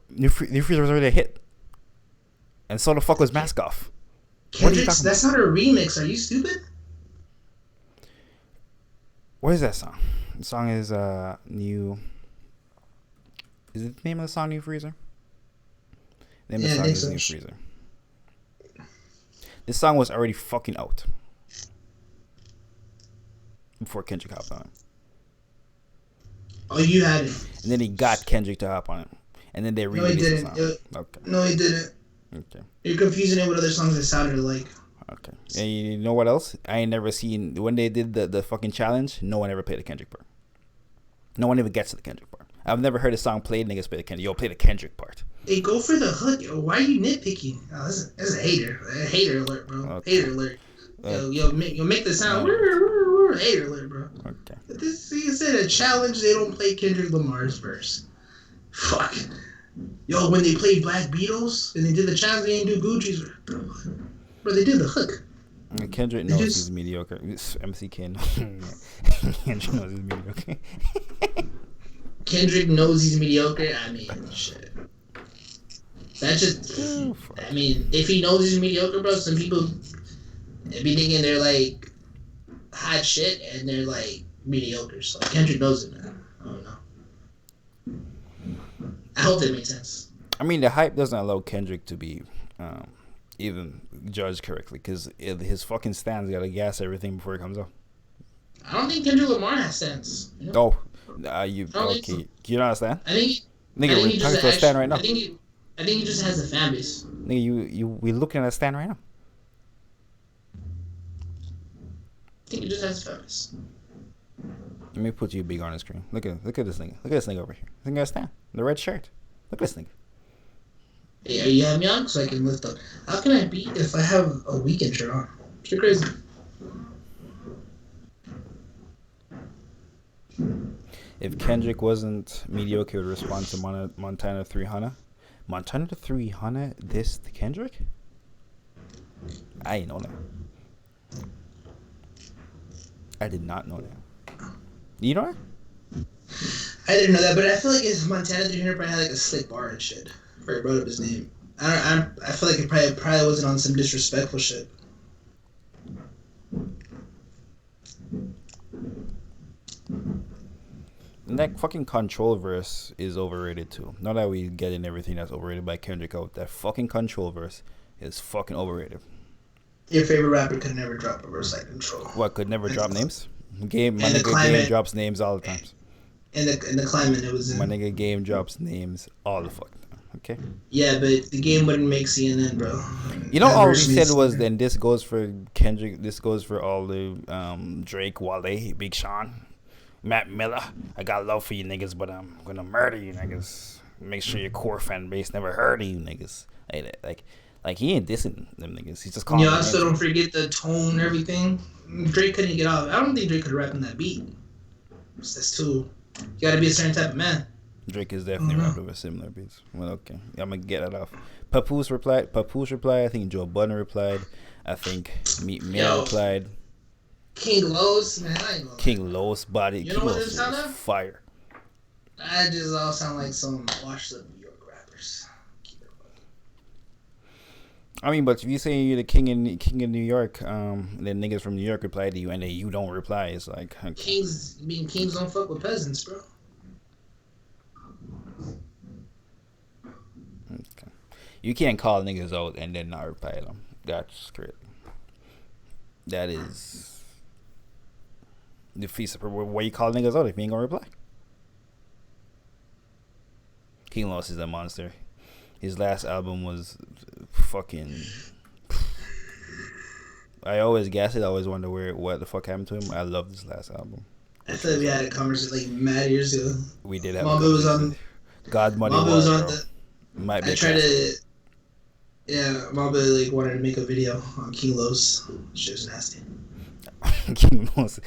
New Freezer was already a hit. And so the fuck was Mask Off. Kendrick's, that's not a remix. Are you stupid? What is that song? The song is New. Is it the name of the song New Freezer? The name of the song is New Freezer. This song was already fucking out before Kendrick hopped on it. Oh, you had it. And then he got Kendrick to hop on it. And then they re-released the song. Okay. No, he didn't. Okay. You're confusing it with other songs that sounded alike. Okay. And you know what else? I ain't never seen, when they did the fucking challenge, no one ever played the Kendrick part. No one ever gets to the Kendrick part. I've never heard a song played, niggas play the Kendrick. Yo, play the Kendrick part. Hey, go for the hook. Yo, why are you nitpicking? Oh, that's a hater. A hater alert, bro. Okay. Hater alert. Yo, make the sound. Hater alert, bro. Okay. This thing said a challenge, they don't play Kendrick Lamar's verse. Fuck. Yo, when they played Black Beatles and they did the challenge, they didn't do Gucci's. Bro, they did the hook. Kendrick knows he's mediocre. MCK Kendrick knows he's mediocre. Kendrick knows he's mediocre. I mean, shit. That's just. I mean, if he knows he's mediocre, bro, some people be thinking they're like hot shit and they're like mediocre. So Kendrick knows it, man. I don't know. I hope that makes sense. I mean, the hype doesn't allow Kendrick to be even judged correctly because his fucking stands gotta gas everything before it comes out. I don't think Kendrick Lamar has sense. You know? You okay? So. You don't understand? I think nigga, we're talking to a stand right now. I think he just has a fan base. Nigga, we looking at a stand right now. I think he just has a fan base. Let me put you big on the screen. Look at this nigga. Look at this nigga over here. This nigga got a stand. The red shirt. Look at this nigga. Hey, are you having me on so I can lift up? How can I beat if I have a weekend shirt on? You're crazy. If Kendrick wasn't mediocre, he would respond to Montana 300. Montana 300 this to Kendrick? I ain't know that. I did not know that. You know that? I didn't know that, but I feel like if Montana 300 probably had like a slick bar and shit. Before he brought up his name. I feel like it probably wasn't on some disrespectful shit. And that fucking Control verse is overrated too. Not that we get in everything that's overrated by Kendrick out. That fucking Control verse is fucking overrated. Your favorite rapper could never drop a verse like Control. What, could never drop names? My nigga Game drops names all the time. In the climate it was in. My nigga Game drops names all the fucking time. Okay? Yeah, but the game wouldn't make CNN, bro. You know, all we said was then this goes for Kendrick, this goes for all the Drake, Wale, Big Sean, Matt Miller. I got love for you niggas, but I'm gonna murder you niggas. Make sure your core fan base never heard of you niggas. Like he ain't dissing them niggas. He's just calling. Yeah, also don't forget the tone and everything. Drake couldn't get off. I don't think Drake could rap in that beat. That's too. You gotta be a certain type of man. Drake is definitely rapped over similar beats. Well, okay, I'm gonna get that off. Papoose replied. I think Joe Budden replied. I think Meat Mill replied. King Los, man, I ain't gonna King Los body. You King know what Los it sound is like? fire. That just all sound like some washed up New York rappers. I mean, but if you say you're the king in New York, and then niggas from New York reply to you, and then you don't reply, it's like okay. Kings don't fuck with peasants, bro. Okay. You can't call niggas out and then not reply to them. That's great. That is defeats the purpose. Why you call niggas out if you ain't gonna reply? King Los is a monster. His last album was fucking. I always guess it. I always wonder what the fuck happened to him. I love this last album. I feel like we had a conversation like mad years ago. We did have. Mamba was on. God Money Mamba was on the. Might be. I tried to. Yeah, Mamba like wanted to make a video on King Los. Shit was nasty. King Los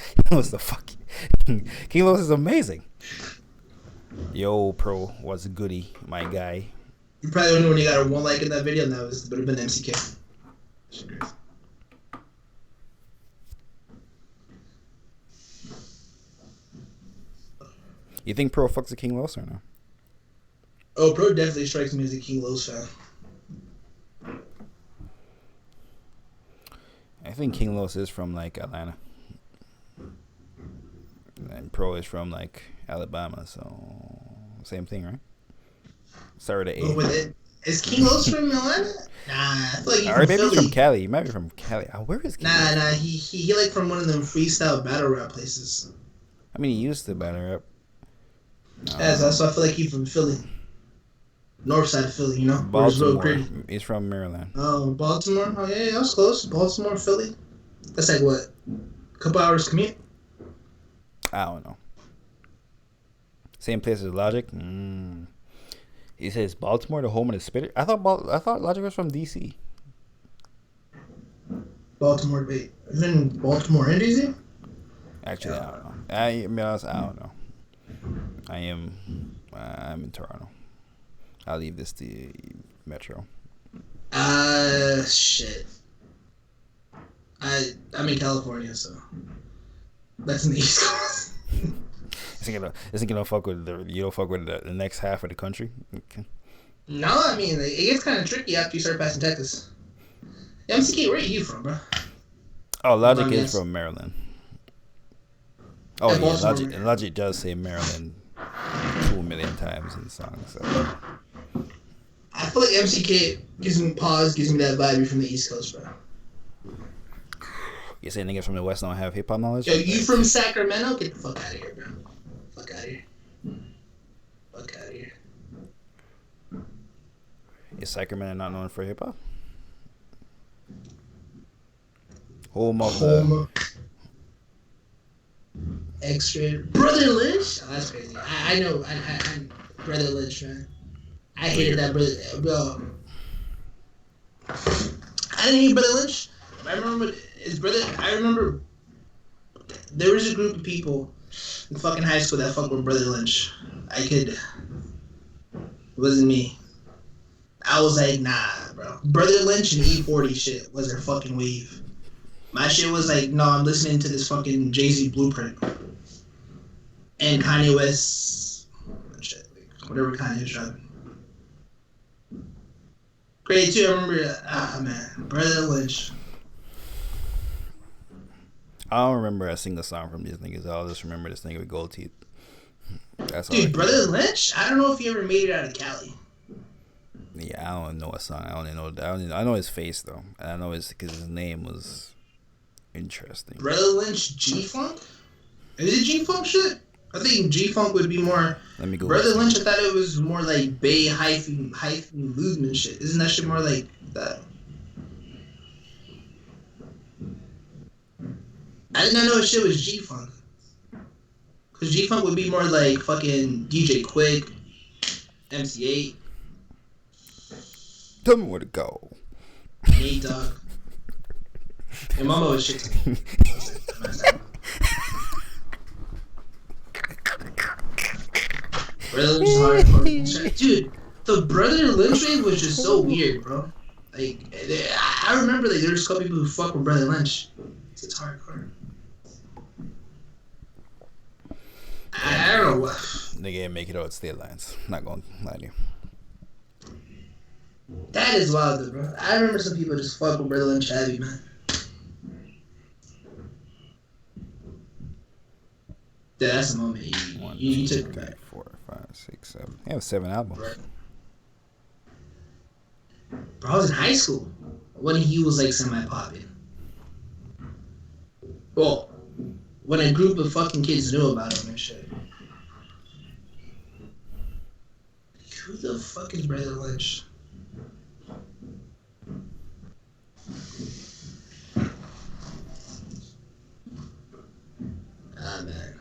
the fuck. King Los is amazing. Yo, pro, what's goody, my guy? You probably wonder when you got a 1 like in that video, and that would have been MCK. You think Pro fucks with King Los or no? Oh, Pro definitely strikes me as a King Los fan. I think King Los is from like Atlanta, and Pro is from like Alabama, so same thing, right? Sorry to A. Is King Los from Atlanta? Nah, I feel like he's from Philly. Maybe from Cali. He might be from Cali. Where is King Los? Nah, he like from one of them freestyle battle rap places. I mean, he used to battle rap. Yeah, so I feel like he's from Philly. North side of Philly, you know? Baltimore. He's from Maryland. Oh, Baltimore? Oh, yeah, that's close. Baltimore, Philly. That's like, what? A couple hours commute? I don't know. Same place as Logic? He says Baltimore, the home of the spitter. I thought Logic was from DC. Baltimore, wait. Isn't Baltimore in DC? Actually, I don't know. I don't know. I'm in Toronto. I'll leave this to Metro. Shit. I'm in California, so that's in the East Coast. Isn't gonna fuck with you don't fuck with the next half of the country? Okay. No, I mean it gets kind of tricky after you start passing Texas. MCK, where are you from, bro? Oh, Logic is from Maryland. Oh yeah, Logic does say Maryland 2 million times in songs. So. I feel like MCK gives me that vibe. You're from the East Coast, bro. You say niggas from the West don't have hip hop knowledge? Yo, you from Sacramento? Get the fuck out of here, bro. Fuck out of here. Fuck out of here. Is Sacramento not known for hip hop? Home of Extra Brother Lynch. Oh, that's crazy. I know. I'm Brother Lynch, man. I hated that brother, bro. I didn't hate Brother Lynch. I remember his brother. I remember there was a group of people in fucking high school that fucked with Brother Lynch. It wasn't me. I was like, nah, bro. Brother Lynch and E40 shit was their fucking wave. My shit was like, no, I'm listening to this fucking Jay-Z Blueprint. And Kanye West, shit, whatever Kanye was driving. Great too, I remember, man, Brother Lynch. I don't remember a single song from these niggas. I'll just remember this nigga with gold teeth. That's all. Dude, Brother Lynch? I don't know if he ever made it out of Cali. Yeah, I don't know a song. I know his face though. And I know because his name was interesting. Brother Lynch, G-Funk? Is it G-Funk shit? I think G-Funk would be more. Let me go. Brother Lynch, I thought it was more like Bay hyphen Ludman shit. Isn't that shit more like that? I did not know shit was G-Funk. Cause G-Funk would be more like fucking DJ Quick, MC8. Tell me where to go. Nate Dogg. Your mama was shit. Brother Lynch is hardcore. Dude, the Brother Lynch wave was just so weird, bro. Like, I remember like there's a couple people who fuck with Brother Lynch. It's hardcore. Bro, what? Nigga ain't make it out state lines. Not gonna lie to you. That is wild, bro. I remember some people just fuck with Brother Lynch heavy, man. Yeah, that's a moment. You took it back. 4, 5, 6, 7. He have 7 albums. Right. Bro, I was in high school when he was like semi-popping. Well, when a group of fucking kids knew about him and shit. Who the fuck is Brother Lynch? Ah, man.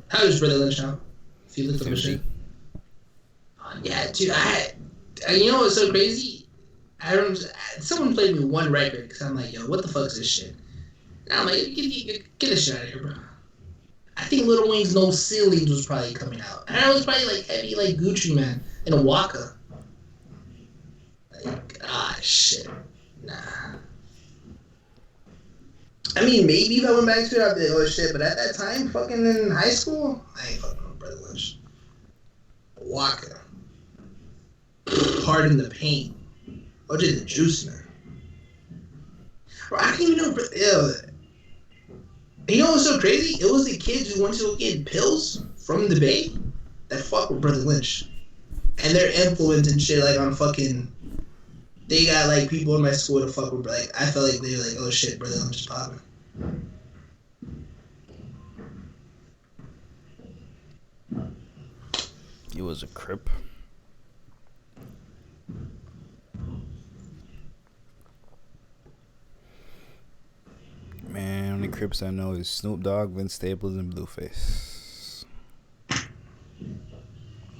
How is Brother Lynch now? If you look up his shit. Yeah, dude, you know what's so crazy? I remember someone played me one record because I'm like, yo, what the fuck is this shit? And I'm like, get this shit out of here, bro. I think Lil Wayne's No Ceilings was probably coming out. And it was probably like heavy, like Gucci Man and a Waka. Like, shit. Nah. I mean, maybe if I went back to it, I'd be like, oh shit, but at that time, fucking in high school, I ain't fucking with Brother Lynch. Waka. Pardon the Pain. Or just the Juice Man. Bro, I didn't even know. You know what's so crazy? It was the kids who went to go get pills from the Bay that fuck with Brother Lynch. And their influence and shit, like on fucking. They got like people in my school to fuck with. Like, I felt like they were like, oh shit, Brother Lynch is popping. He was a Crip. Man, only Crips I know is Snoop Dogg, Vince Staples, and Blueface.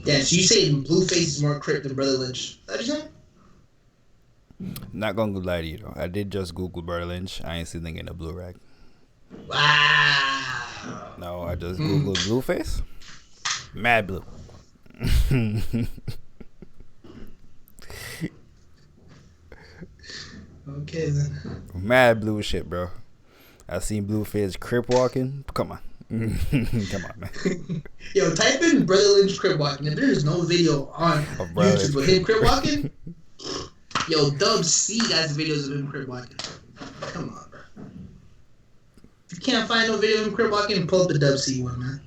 Yeah, so you say Blueface is more Crip than Brother Lynch. Is that what you're saying? Not gonna lie to you though. I did just Google Brother Lynch. I ain't seen nothing in the blue rag. Wow. No, I just Googled Blueface. Mad blue. Okay then. Mad blue shit, bro. I seen Blueface Crip walking. Come on. Come on, man. Yo, type in Brother Lynch Crip walking. If there's no video on YouTube with him Crip walking, yo, Dub C got videos of him Crip walking. Come on, bro. If you can't find no video of him Crip walking, pull up the Dub C one, man.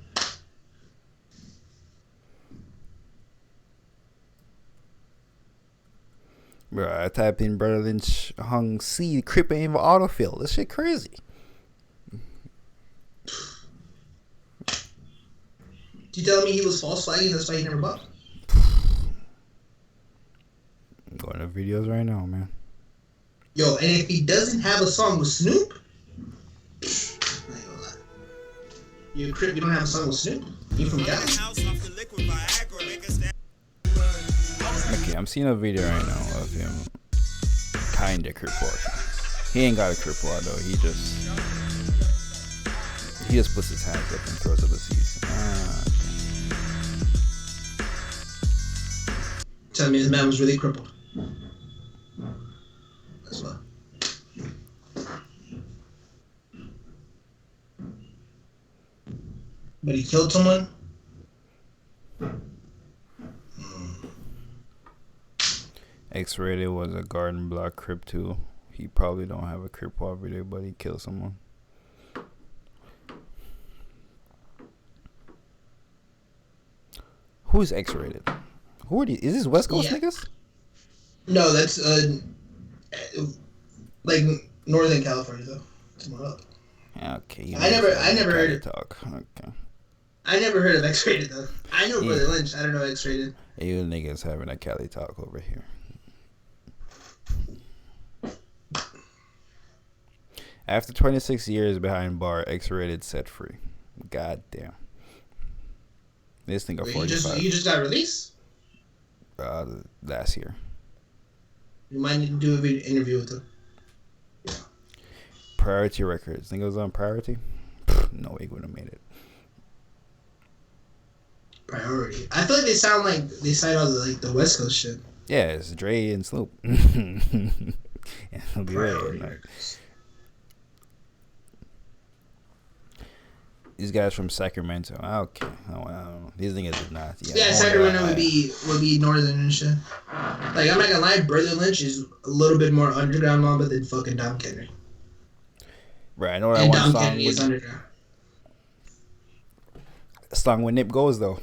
Bro, I typed in Brother Lynch hung C Crip ain't even autofill. This shit crazy. You telling me he was false flagging? That's why he never bought? I'm going to videos right now, man. Yo, and if he doesn't have a song with Snoop, I ain't gonna lie. You a Crip, you don't have a song with Snoop? You from Dallas? Okay, I'm seeing a video right now of him kinda Crip walking. He ain't got a Crip walk though. He just puts his hands up and throws up the C's. Tell me this man was really crippled. That's why. But he killed someone? X-Rated was a Garden Block Crip too. He probably don't have a Crip walk video, but he killed someone. Who is X-Rated? Who are these? Is this West Coast niggas? No, that's like Northern California though. Somewhere up. Okay. I never heard it. Talk. Okay. I never heard of X-Rated though. I know Brother Lynch. I don't know X-Rated. You niggas having a Cali talk over here. After 26 years behind bar, X-Rated set free. God damn. This nigga 45. You just got released? Last year. You might need to do an interview with him. Yeah. Priority Records. Think it was on Priority? No way he would have made it. Priority. I feel like they sound like they sign all the West Coast shit. Yeah, it's Dre and Snoop. Yeah, it'll be right. These guys from Sacramento. Okay. Oh, I don't know. These niggas did not. Yeah, Sacramento would be northern and shit. Like, I'm not gonna lie, Brother Lynch is a little bit more underground mamba than fucking Dom Kennedy. Right, I know that and one Dom song. Kennedy is underground. Song when Nip goes though.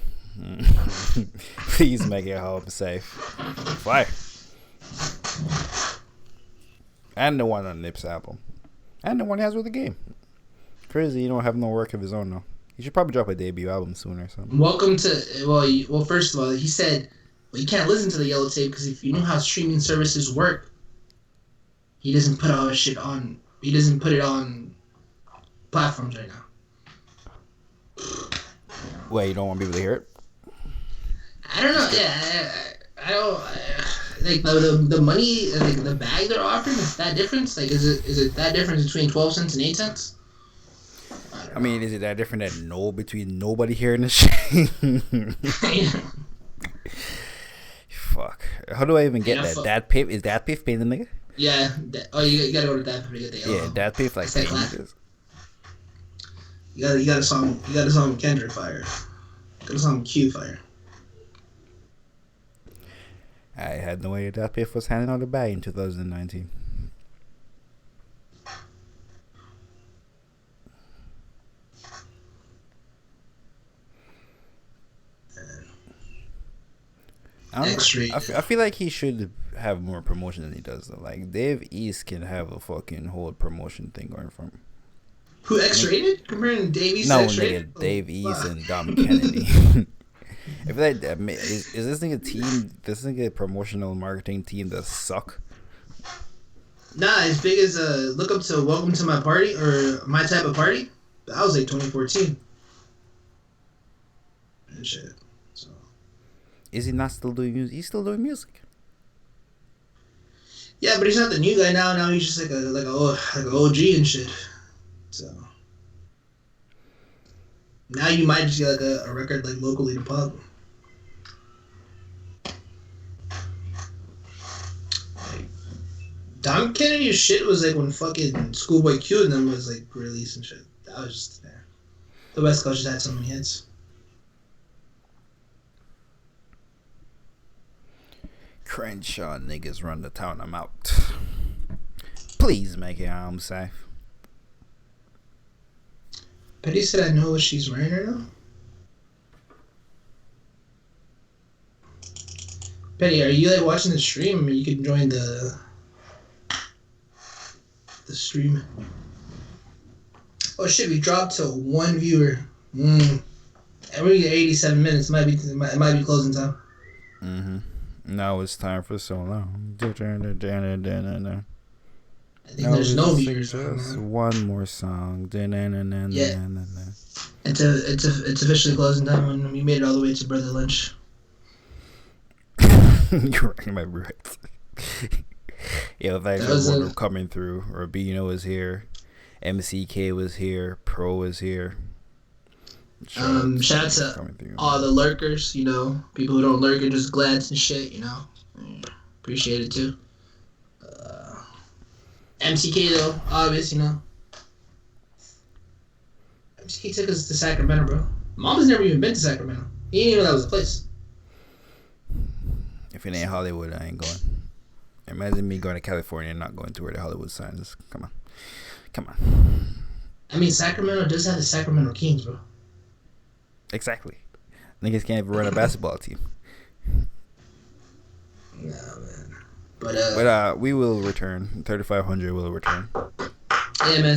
Please make it home safe. Fire. And the one on Nip's album. And the one he has with the game. Crazy, you don't have no work of his own though. He should probably drop a debut album soon or something. Welcome to well. First of all, he said, "Well, you can't listen to the yellow tape because if you know how streaming services work, he doesn't put all his shit on. He doesn't put it on platforms right now." Wait, you don't want people to hear it? I don't know. Yeah, I don't like the money, like the bag they're offering. Is that difference? Like, is it that difference between 12 cents and 8 cents? I mean, is it that different between nobody hearing this shit? Fuck. How do I even get that? Dad Piff? Is Dad Piff paying the nigga? Yeah. You gotta go to Dad Piff to get the Yeah, Dad Piff like paying niggas. You got a song with Kendrick fire. Got a song with Q fire. I had no idea Dad Piff was handing out the bag in 2019. I feel like he should have more promotion than he does though. Like Dave East can have a fucking whole promotion thing going for him. Who X-rated? Comparing Dave East to X-rated? Nigga, Dave East and Dom Kennedy. I feel like is this nigga promotional marketing team that suck? Nah, as big as look up to Welcome to My Party or My Type of Party. That was like 2014. And shit. So. Is he not still doing music? He's still doing music. Yeah, but he's not the new guy now. Now he's just like a OG and shit. So now you might just get like a record like locally to pop. Like, Dom Kennedy's shit was like when fucking Schoolboy Q and them was like released and shit. That was just there. The West Coast just had so many hits. Crenshaw niggas run the town. I'm out. Please make it home safe. Petty said I know what she's wearing right now. Petty, are you like watching the stream? You can join the stream. Oh shit, we dropped to one viewer. And we get 87 minutes. It might be closing time. Now it's time for so long. I think there's no viewers. Just one more song. Yeah. It's officially closing time when we made it all the way to Brother Lynch. You're right. Yo, thanks for coming through. Rubino was here. MCK was here. Pro was here. Shout out to all the lurkers, you know, people who don't lurk are just glads and shit, you know. Appreciate it too. MCK though, obvious, you know. MCK took us to Sacramento, bro. Mama's never even been to Sacramento. He didn't even know that was a place. If it ain't Hollywood, I ain't going. Imagine me going to California and not going to where the Hollywood sign is. Come on. I mean, Sacramento does have the Sacramento Kings, bro. Exactly. Niggas can't even run a basketball team. Nah, man. But we will return. 3500 will return. Yeah, man.